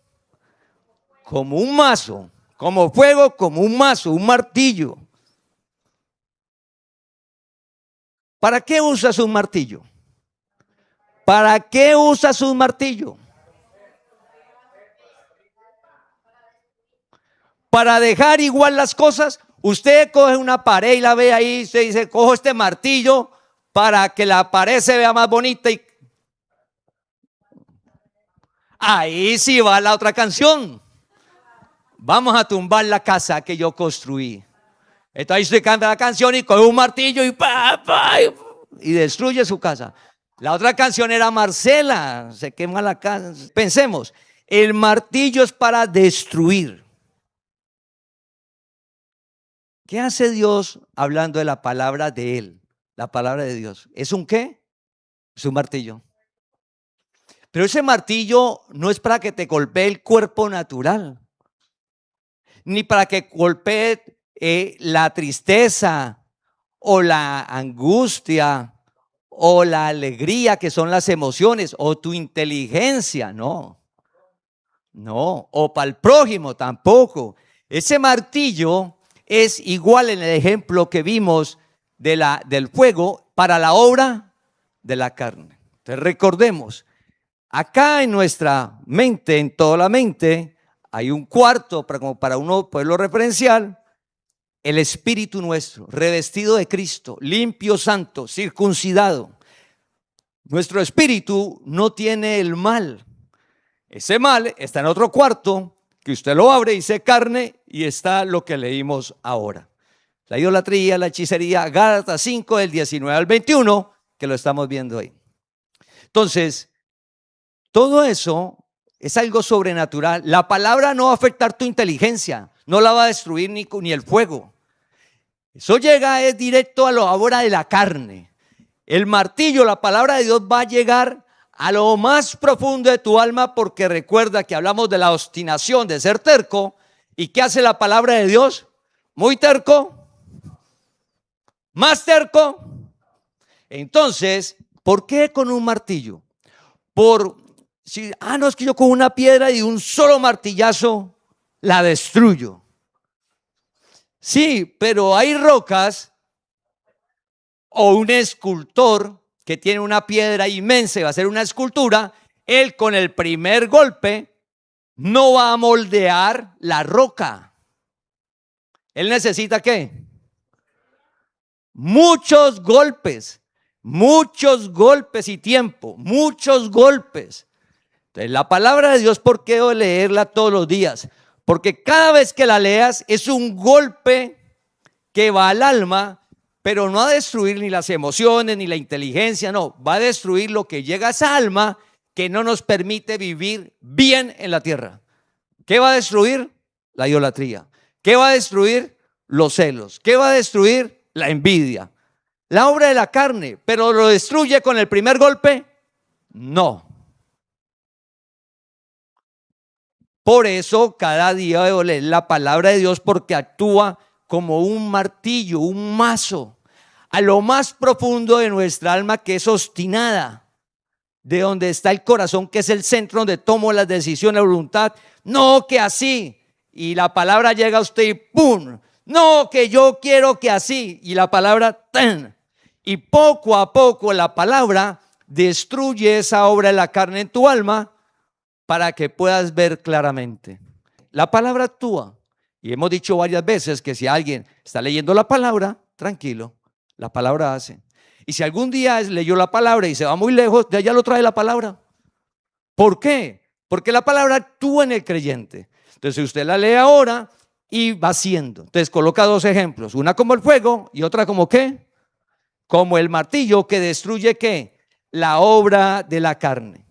B: Como un mazo, como fuego, como un mazo, un martillo. ¿Para qué usas un martillo? ¿Para qué usas un martillo? Para dejar igual las cosas. Usted coge una pared y la ve ahí, se dice, cojo este martillo para que la pared se vea más bonita. Y ahí sí va la otra canción. Vamos a tumbar la casa que yo construí. Entonces ahí usted canta la canción y coge un martillo y destruye su casa. La otra canción era Marcela, se quema la casa. Pensemos, el martillo es para destruir. ¿Qué hace Dios hablando de la palabra de Él? La palabra de Dios. ¿Es un qué? Es un martillo. Pero ese martillo no es para que te golpee el cuerpo natural, ni para que golpee la tristeza o la angustia o la alegría, que son las emociones, o tu inteligencia, no, o para el prójimo tampoco. Ese martillo es igual en el ejemplo que vimos del fuego para la obra de la carne. Entonces recordemos, acá en nuestra mente, en toda la mente, hay un cuarto como para uno poderlo referenciar. El espíritu nuestro, revestido de Cristo, limpio, santo, circuncidado. Nuestro espíritu no tiene el mal. Ese mal está en otro cuarto, que usted lo abre y dice carne, y está lo que leímos ahora. La idolatría, la hechicería, Gálatas 5, del 19 al 21, que lo estamos viendo ahí. Entonces, todo eso es algo sobrenatural. La palabra no va a afectar tu inteligencia, no la va a destruir ni el fuego. Eso llega es directo a la obra de la carne. El martillo, la palabra de Dios, va a llegar a lo más profundo de tu alma, porque recuerda que hablamos de la obstinación, de ser terco. ¿Y qué hace la palabra de Dios? Muy terco, más terco. Entonces, ¿por qué con un martillo? No, es que yo con una piedra y un solo martillazo la destruyo. Sí, pero hay rocas o un escultor que tiene una piedra inmensa y va a hacer una escultura. Él con el primer golpe no va a moldear la roca. Él necesita ¿qué? Muchos golpes y tiempo, muchos golpes. Entonces, la palabra de Dios, ¿por qué debo leerla todos los días? Porque cada vez que la leas es un golpe que va al alma, pero no a destruir ni las emociones ni la inteligencia, no, va a destruir lo que llega a esa alma que no nos permite vivir bien en la tierra. ¿Qué va a destruir? La idolatría. ¿Qué va a destruir? Los celos. ¿Qué va a destruir? La envidia. La obra de la carne. ¿Pero lo destruye con el primer golpe? No. Por eso cada día debo leer la palabra de Dios, porque actúa como un martillo, un mazo. a lo más profundo de nuestra alma, que es obstinada, de donde está el corazón, que es el centro donde tomo las decisiones, la voluntad. No, que así. Y la palabra llega a usted y ¡pum! No, que yo quiero que así. Y la palabra ¡tan! Y poco a poco la palabra destruye esa obra de la carne en tu alma para que puedas ver claramente. La palabra actúa. Y hemos dicho varias veces que si alguien está leyendo la palabra, tranquilo, la palabra hace. Y si algún día leyó la palabra y se va muy lejos, de allá lo trae la palabra. ¿Por qué? Porque la palabra actúa en el creyente. Entonces usted la lee ahora y va haciendo. Entonces coloca dos ejemplos, una como el fuego y otra como ¿qué? Como el martillo que destruye ¿qué? La obra de la carne.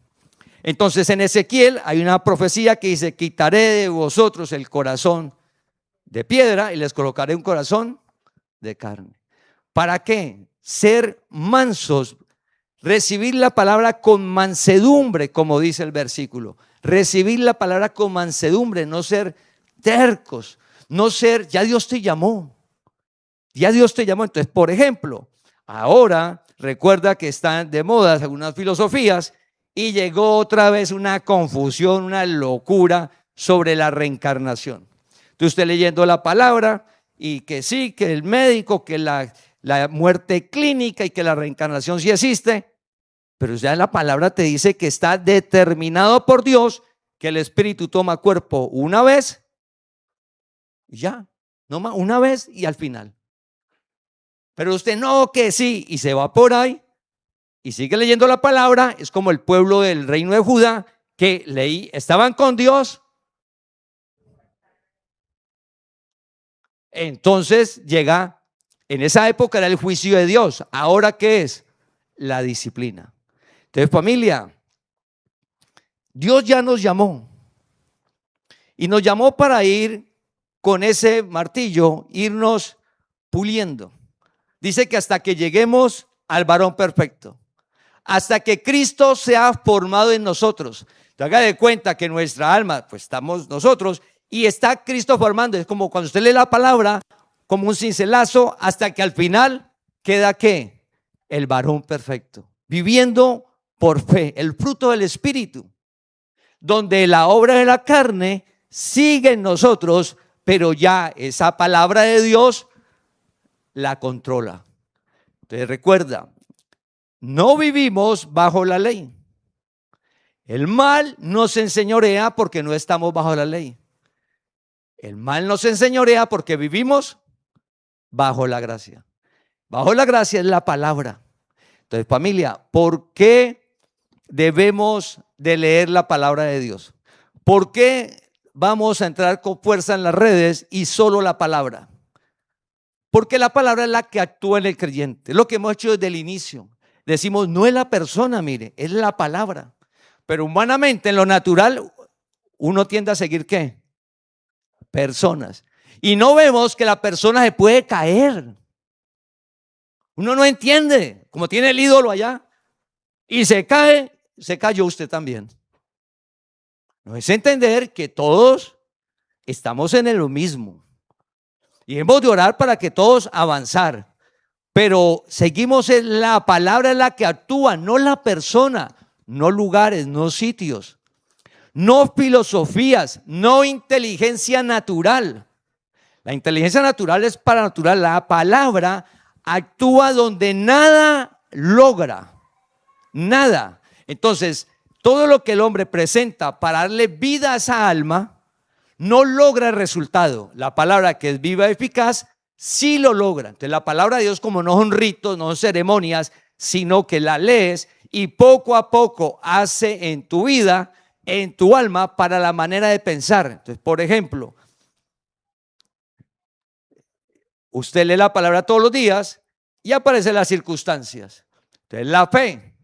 B: Entonces en Ezequiel hay una profecía que dice: quitaré de vosotros el corazón de piedra y les colocaré un corazón de carne. ¿Para qué? Ser mansos, recibir la palabra con mansedumbre, como dice el versículo. Recibir la palabra con mansedumbre, no ser tercos, no ser, ya Dios te llamó. Ya Dios te llamó. Entonces, por ejemplo, ahora recuerda que están de moda algunas filosofías y llegó otra vez una confusión, una locura sobre la reencarnación. Entonces usted leyendo la palabra y que sí, que el médico, que la muerte clínica y que la reencarnación sí existe, pero ya la palabra te dice que está determinado por Dios que el espíritu toma cuerpo una vez y ya, no más, una vez y al final. Pero usted no, que sí, y se va por ahí y sigue leyendo la palabra. Es como el pueblo del reino de Judá que estaban con Dios. Entonces llega, en esa época era el juicio de Dios. ¿Ahora qué es? La disciplina. Entonces, familia, Dios ya nos llamó y nos llamó para ir con ese martillo, irnos puliendo. Dice que hasta que lleguemos al varón perfecto, hasta que Cristo sea formado en nosotros. Te haga de cuenta que nuestra alma, pues estamos nosotros y está Cristo formando. Es como cuando usted lee la palabra, como un cincelazo, hasta que al final queda ¿qué? El varón perfecto, viviendo por fe, el fruto del Espíritu, donde la obra de la carne sigue en nosotros, pero ya esa palabra de Dios la controla. Entonces recuerda, no vivimos bajo la ley. El mal nos enseñorea porque no estamos bajo la ley. El mal nos enseñorea porque vivimos bajo la gracia. Bajo la gracia es la palabra. Entonces, familia, ¿por qué debemos de leer la palabra de Dios? ¿Por qué vamos a entrar con fuerza en las redes y solo la palabra? Porque la palabra es la que actúa en el creyente. Es lo que hemos hecho desde el inicio. Decimos, no es la persona, mire, es la palabra. Pero humanamente, en lo natural, uno tiende a seguir ¿qué? Personas. Y no vemos que la persona se puede caer. Uno no entiende, como tiene el ídolo allá, y se cae, se cayó usted también. No es entender que todos estamos en lo mismo. Y hemos de orar para que todos avanzar. Pero seguimos en la palabra en la que actúa, no la persona, no lugares, no sitios, no filosofías, no inteligencia natural. La inteligencia natural es paranatural. La palabra actúa donde nada logra, nada. Entonces, todo lo que el hombre presenta para darle vida a esa alma no logra el resultado. La palabra, que es viva y eficaz, sí lo logra. Entonces la palabra de Dios, como no son ritos, no son ceremonias, sino que la lees y poco a poco hace en tu vida, en tu alma, para la manera de pensar. Entonces, por ejemplo, usted lee la palabra todos los días y aparecen las circunstancias. Entonces la fe,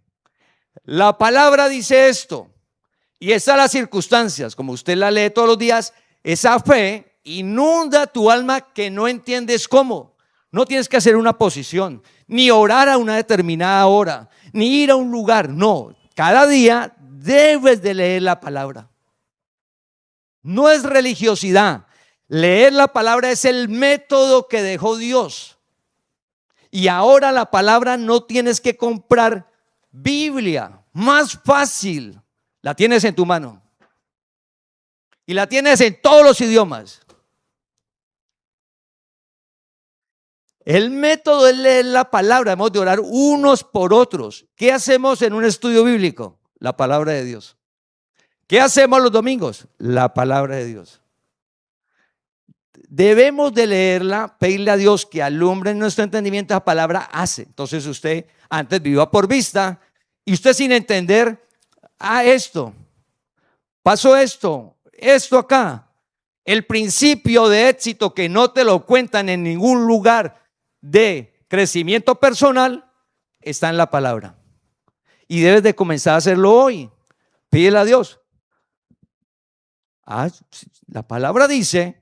B: la palabra dice esto y esas las circunstancias, como usted la lee todos los días, esa fe inunda tu alma que no entiendes cómo. No tienes que hacer una posición, ni orar a una determinada hora, ni ir a un lugar. No, cada día debes de leer la palabra. No es religiosidad. Leer la palabra es el método que dejó Dios. Y ahora la palabra no tienes que comprar Biblia, más fácil, la tienes en tu mano. Y la tienes en todos los idiomas. El método es leer la palabra, hemos de orar unos por otros. ¿Qué hacemos en un estudio bíblico? La palabra de Dios. ¿Qué hacemos los domingos? La palabra de Dios. Debemos de leerla, pedirle a Dios que alumbre en nuestro entendimiento. La palabra hace. Entonces usted antes vivía por vista y usted sin entender, esto, pasó esto acá. El principio de éxito que no te lo cuentan en ningún lugar de crecimiento personal está en la palabra. Y debes de comenzar a hacerlo hoy. Pídele a Dios. La palabra dice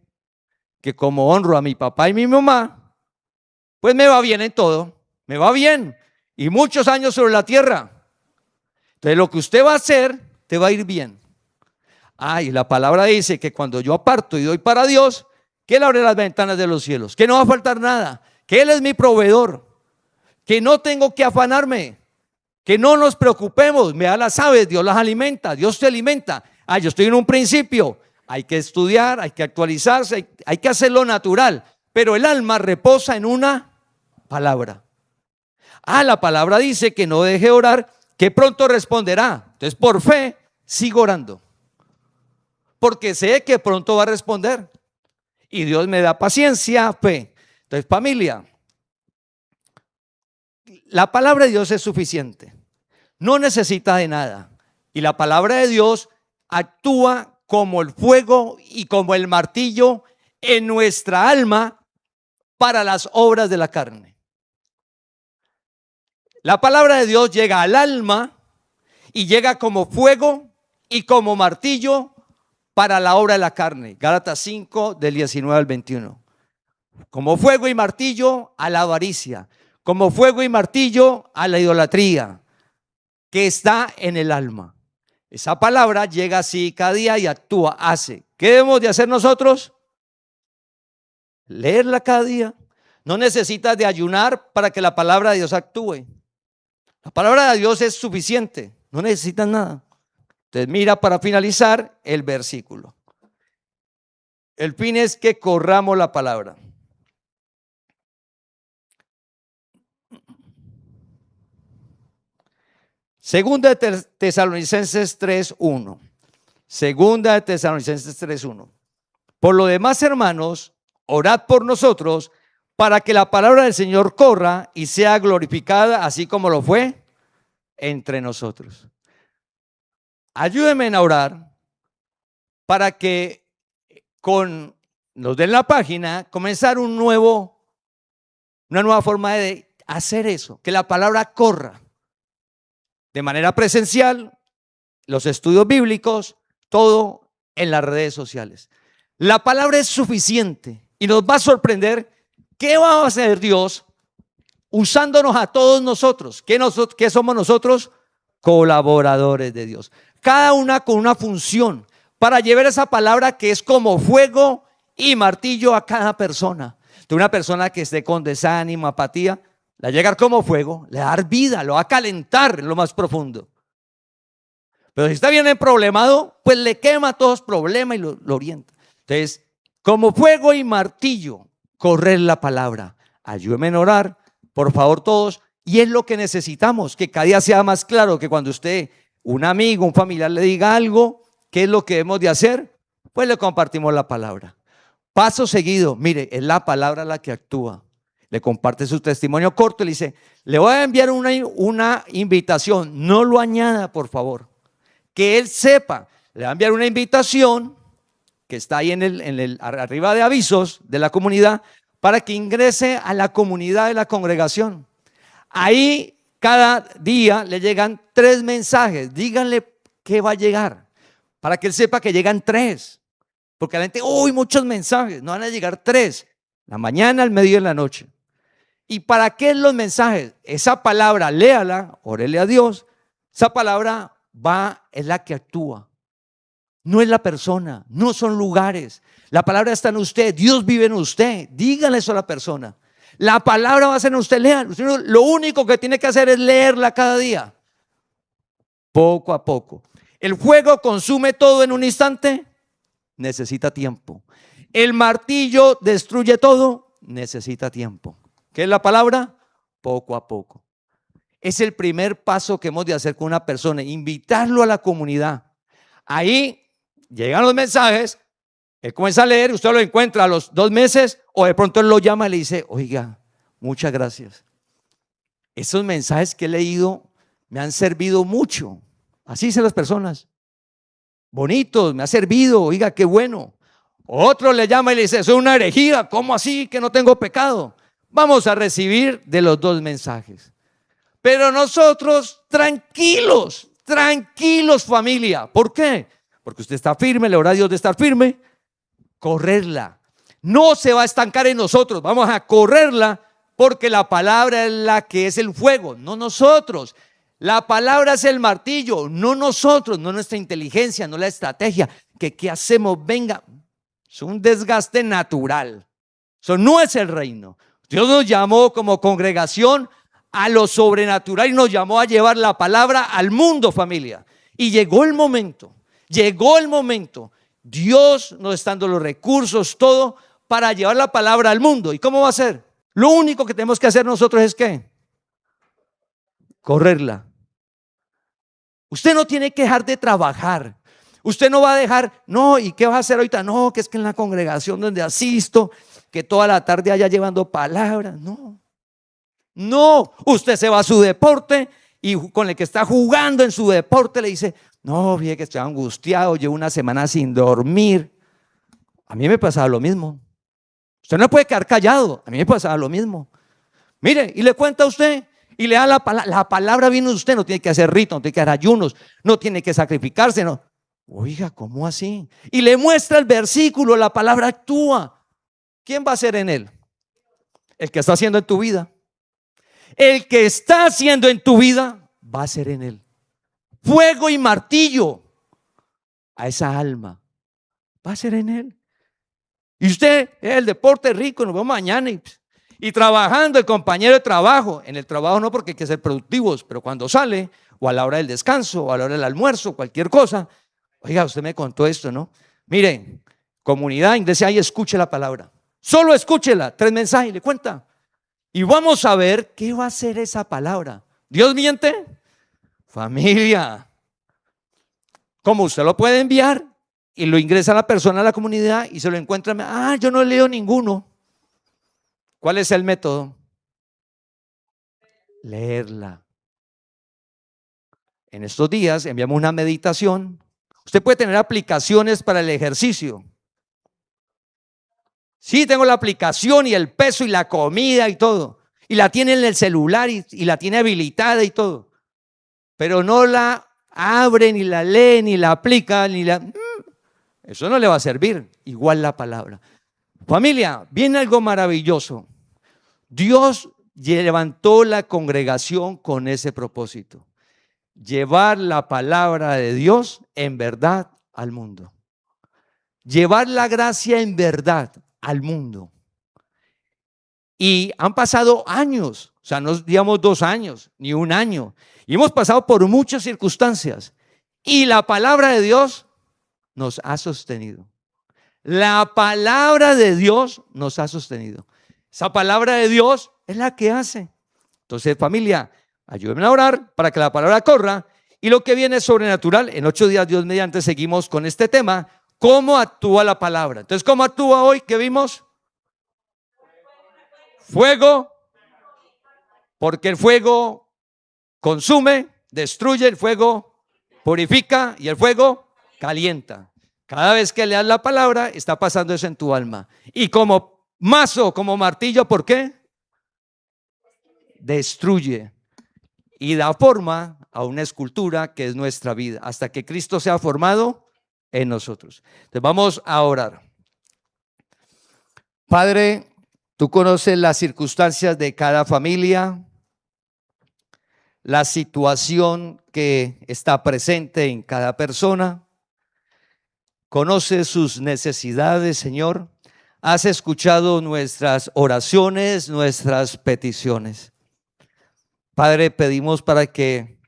B: que como honro a mi papá y mi mamá, pues me va bien en todo, me va bien, y muchos años sobre la tierra. Entonces lo que usted va a hacer, te va a ir bien. Y la palabra dice que cuando yo aparto y doy para Dios, que Él abre las ventanas de los cielos, que no va a faltar nada, que Él es mi proveedor, que no tengo que afanarme, que no nos preocupemos, me da las aves, Dios las alimenta, Dios te alimenta. Yo estoy en un principio. Hay que estudiar, hay que actualizarse, hay que hacerlo natural. Pero el alma reposa en una palabra. La palabra dice que no deje orar, que pronto responderá. Entonces por fe sigo orando. Porque sé que pronto va a responder. Y Dios me da paciencia, fe. Entonces familia, la palabra de Dios es suficiente. No necesita de nada. Y la palabra de Dios actúa como el fuego y como el martillo en nuestra alma para las obras de la carne. La palabra de Dios llega al alma y llega como fuego y como martillo para la obra de la carne. Gálatas 5 del 19 al 21. Como fuego y martillo a la avaricia, como fuego y martillo a la idolatría que está en el alma. Esa palabra llega así cada día y actúa, hace. ¿Qué debemos de hacer nosotros? Leerla cada día. No necesitas de ayunar para que la palabra de Dios actúe. La palabra de Dios es suficiente. No necesitas nada. Entonces mira para finalizar el versículo. El fin es que corramos la palabra. Segunda de Tesalonicenses 3:1. Segunda de Tesalonicenses 3:1. Por lo demás, hermanos, orad por nosotros para que la palabra del Señor corra y sea glorificada, así como lo fue entre nosotros. Ayúdenme a orar para que nos den la página, comenzar una nueva forma de hacer eso, que la palabra corra. De manera presencial, los estudios bíblicos, todo en las redes sociales. La palabra es suficiente y nos va a sorprender qué va a hacer Dios usándonos a todos nosotros. ¿Qué somos nosotros? Colaboradores de Dios. Cada una con una función para llevar esa palabra que es como fuego y martillo a cada persona. De una persona que esté con desánimo, apatía, la llegar como fuego, le va a dar vida, lo va a calentar en lo más profundo. Pero si está bien problemado, pues le quema todos los problemas y lo orienta. Entonces, como fuego y martillo, correr la palabra. Ayúdenme a orar, por favor todos. Y es lo que necesitamos, que cada día sea más claro, que cuando usted, un amigo, un familiar le diga algo, ¿qué es lo que debemos de hacer? Pues le compartimos la palabra. Paso seguido, mire, es la palabra la que actúa. Le comparte su testimonio corto y le dice, le voy a enviar una invitación, no lo añada por favor, que él sepa, le va a enviar una invitación que está ahí arriba de avisos de la comunidad para que ingrese a la comunidad de la congregación. Ahí cada día le llegan 3 mensajes, díganle que va a llegar, para que él sepa que llegan 3, porque la gente, muchos mensajes, no van a llegar 3, la mañana, el mediodía y la noche. ¿Y para qué los mensajes? Esa palabra, léala, órele a Dios. Esa palabra es la que actúa. No es la persona, no son lugares. La palabra está en usted, Dios vive en usted. Díganle eso a la persona. La palabra va a ser en usted, lea. Lo único que tiene que hacer es leerla cada día. Poco a poco. ¿El fuego consume todo en un instante? Necesita tiempo. ¿El martillo destruye todo? Necesita tiempo. ¿Qué es la palabra? Poco a poco. Es el primer paso que hemos de hacer con una persona, invitarlo a la comunidad. Ahí llegan los mensajes, él comienza a leer, usted lo encuentra a los 2 meses o de pronto él lo llama y le dice, oiga, muchas gracias. Esos mensajes que he leído me han servido mucho. Así dicen las personas. Bonitos, me ha servido, oiga, qué bueno. Otro le llama y le dice, eso es una herejía, ¿cómo así que no tengo pecado? Vamos a recibir de los 2 mensajes. Pero nosotros tranquilos, tranquilos familia. ¿Por qué? Porque usted está firme, le ora a Dios de estar firme. Correrla. No se va a estancar en nosotros, vamos a correrla porque la palabra es la que es el fuego, no nosotros. La palabra es el martillo, no nosotros, no nuestra inteligencia, no la estrategia. ¿Qué hacemos? Venga, es un desgaste natural. Eso no es el reino. Dios nos llamó como congregación a lo sobrenatural y nos llamó a llevar la palabra al mundo, familia. Y llegó el momento. Dios nos está dando los recursos, todo, para llevar la palabra al mundo. ¿Y cómo va a ser? Lo único que tenemos que hacer nosotros es ¿qué? Correrla. Usted no tiene que dejar de trabajar. Usted no va a dejar, no, ¿y qué vas a hacer ahorita? No, que es que en la congregación donde asisto, que toda la tarde haya llevando palabras. No, usted se va a su deporte y con el que está jugando en su deporte le dice, no, fíjate que estoy angustiado, llevo una semana sin dormir. A mí me pasaba lo mismo. Usted no puede quedar callado, a mí me pasaba lo mismo. Mire, y le cuenta a usted y le da la palabra viene de usted, no tiene que hacer rito, no tiene que hacer ayunos, no tiene que sacrificarse, no. Oiga, ¿cómo así? Y le muestra el versículo, la palabra actúa. ¿Quién va a ser en él? El que está haciendo en tu vida. El que está haciendo en tu vida va a ser en él. Fuego y martillo a esa alma va a ser en él. Y usted, el deporte rico, nos vemos mañana y trabajando, el compañero de trabajo, en el trabajo no porque hay que ser productivos, pero cuando sale o a la hora del descanso o a la hora del almuerzo, cualquier cosa, oiga, usted me contó esto, ¿no? Miren, comunidad, ingrese ahí, escuche la palabra, solo escúchela, 3 mensajes, le cuenta y vamos a ver qué va a hacer esa palabra. ¿Dios miente? Familia, como usted lo puede enviar y lo ingresa a la persona a la comunidad y se lo encuentra, yo no leo ninguno. ¿Cuál es el método? Leerla. En estos días enviamos una meditación. Usted puede tener aplicaciones para el ejercicio. Sí, tengo la aplicación y el peso y la comida y todo. Y la tiene en el celular y la tiene habilitada y todo. Pero no la abre, ni la lee, ni la aplica, eso no le va a servir. Igual la palabra. Familia, viene algo maravilloso. Dios levantó la congregación con ese propósito. Llevar la palabra de Dios en verdad al mundo. Llevar la gracia en verdad al mundo. Y han pasado años, o sea, no digamos 2 años, ni 1 año. Y hemos pasado por muchas circunstancias. Y la palabra de Dios nos ha sostenido. La palabra de Dios nos ha sostenido. Esa palabra de Dios es la que hace. Entonces, familia, ayúdenme a orar para que la palabra corra. Y lo que viene es sobrenatural. En 8 días, Dios mediante, seguimos con este tema. ¿Cómo actúa la palabra? Entonces, ¿cómo actúa hoy? ¿Qué vimos? Fuego. Porque el fuego consume, destruye, el fuego purifica y el fuego calienta. Cada vez que leas la palabra, está pasando eso en tu alma. Y como mazo, como martillo, ¿por qué? Destruye y da forma a una escultura que es nuestra vida, hasta que Cristo sea formado en nosotros. Entonces vamos a orar. Padre, tú conoces las circunstancias de cada familia, la situación que está presente en cada persona. Conoces sus necesidades, Señor. has escuchado nuestras oraciones, nuestras peticiones. Padre, pedimos para que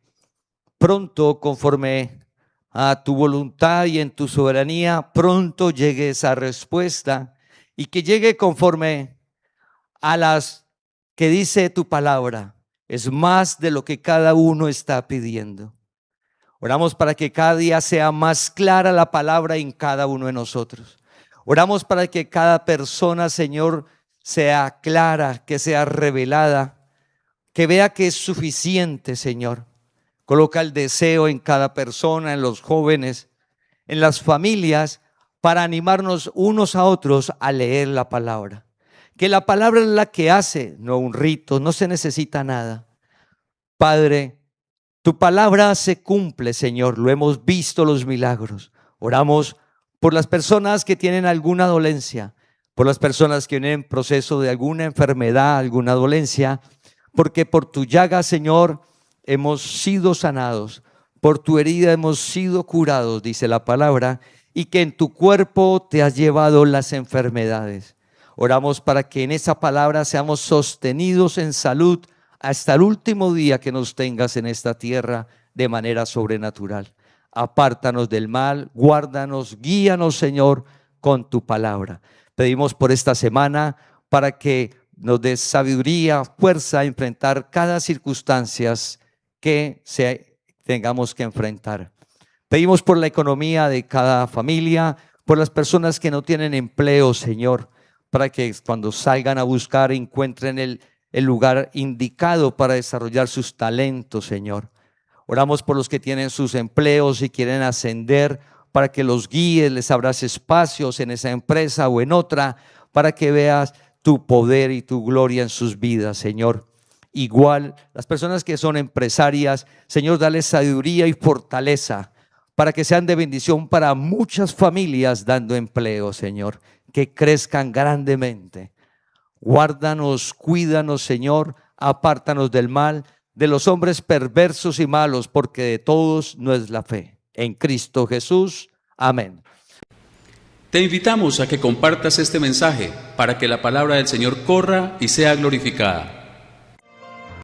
B: pronto, conforme a tu voluntad y en tu soberanía, pronto llegue esa respuesta y que llegue conforme a las que dice tu palabra. Es más de lo que cada uno está pidiendo. Oramos para que cada día sea más clara la palabra en cada uno de nosotros. Oramos para que cada persona, Señor, sea clara, que sea revelada, que vea que es suficiente, Señor. Coloca el deseo en cada persona, en los jóvenes, en las familias, para animarnos unos a otros a leer la palabra. Que la palabra es la que hace, no un rito, no se necesita nada. Padre, tu palabra se cumple, Señor, lo hemos visto los milagros. Oramos por las personas que tienen alguna dolencia, por las personas que vienen en proceso de alguna enfermedad, alguna dolencia, porque por tu llaga, Señor, hemos sido sanados, por tu herida hemos sido curados, dice la palabra, y que en tu cuerpo te has llevado las enfermedades. Oramos para que en esa palabra seamos sostenidos en salud hasta el último día que nos tengas en esta tierra de manera sobrenatural. Apártanos del mal, guárdanos, guíanos, Señor, con tu palabra. Pedimos por esta semana para que nos des sabiduría, fuerza a enfrentar cada circunstancia que tengamos que enfrentar. Pedimos por la economía de cada familia, por las personas que no tienen empleo, Señor, para que cuando salgan a buscar encuentren el lugar indicado para desarrollar sus talentos, Señor. Oramos por los que tienen sus empleos y quieren ascender, para que los guíes, les abras espacios en esa empresa o en otra, para que veas tu poder y tu gloria en sus vidas, Señor. Igual, las personas que son empresarias, Señor, dale sabiduría y fortaleza para que sean de bendición para muchas familias dando empleo, Señor, que crezcan grandemente. Guárdanos, cuídanos, Señor, apártanos del mal, de los hombres perversos y malos, porque de todos no es la fe. En Cristo Jesús, amén.
A: Te invitamos a que compartas este mensaje para que la palabra del Señor corra y sea glorificada.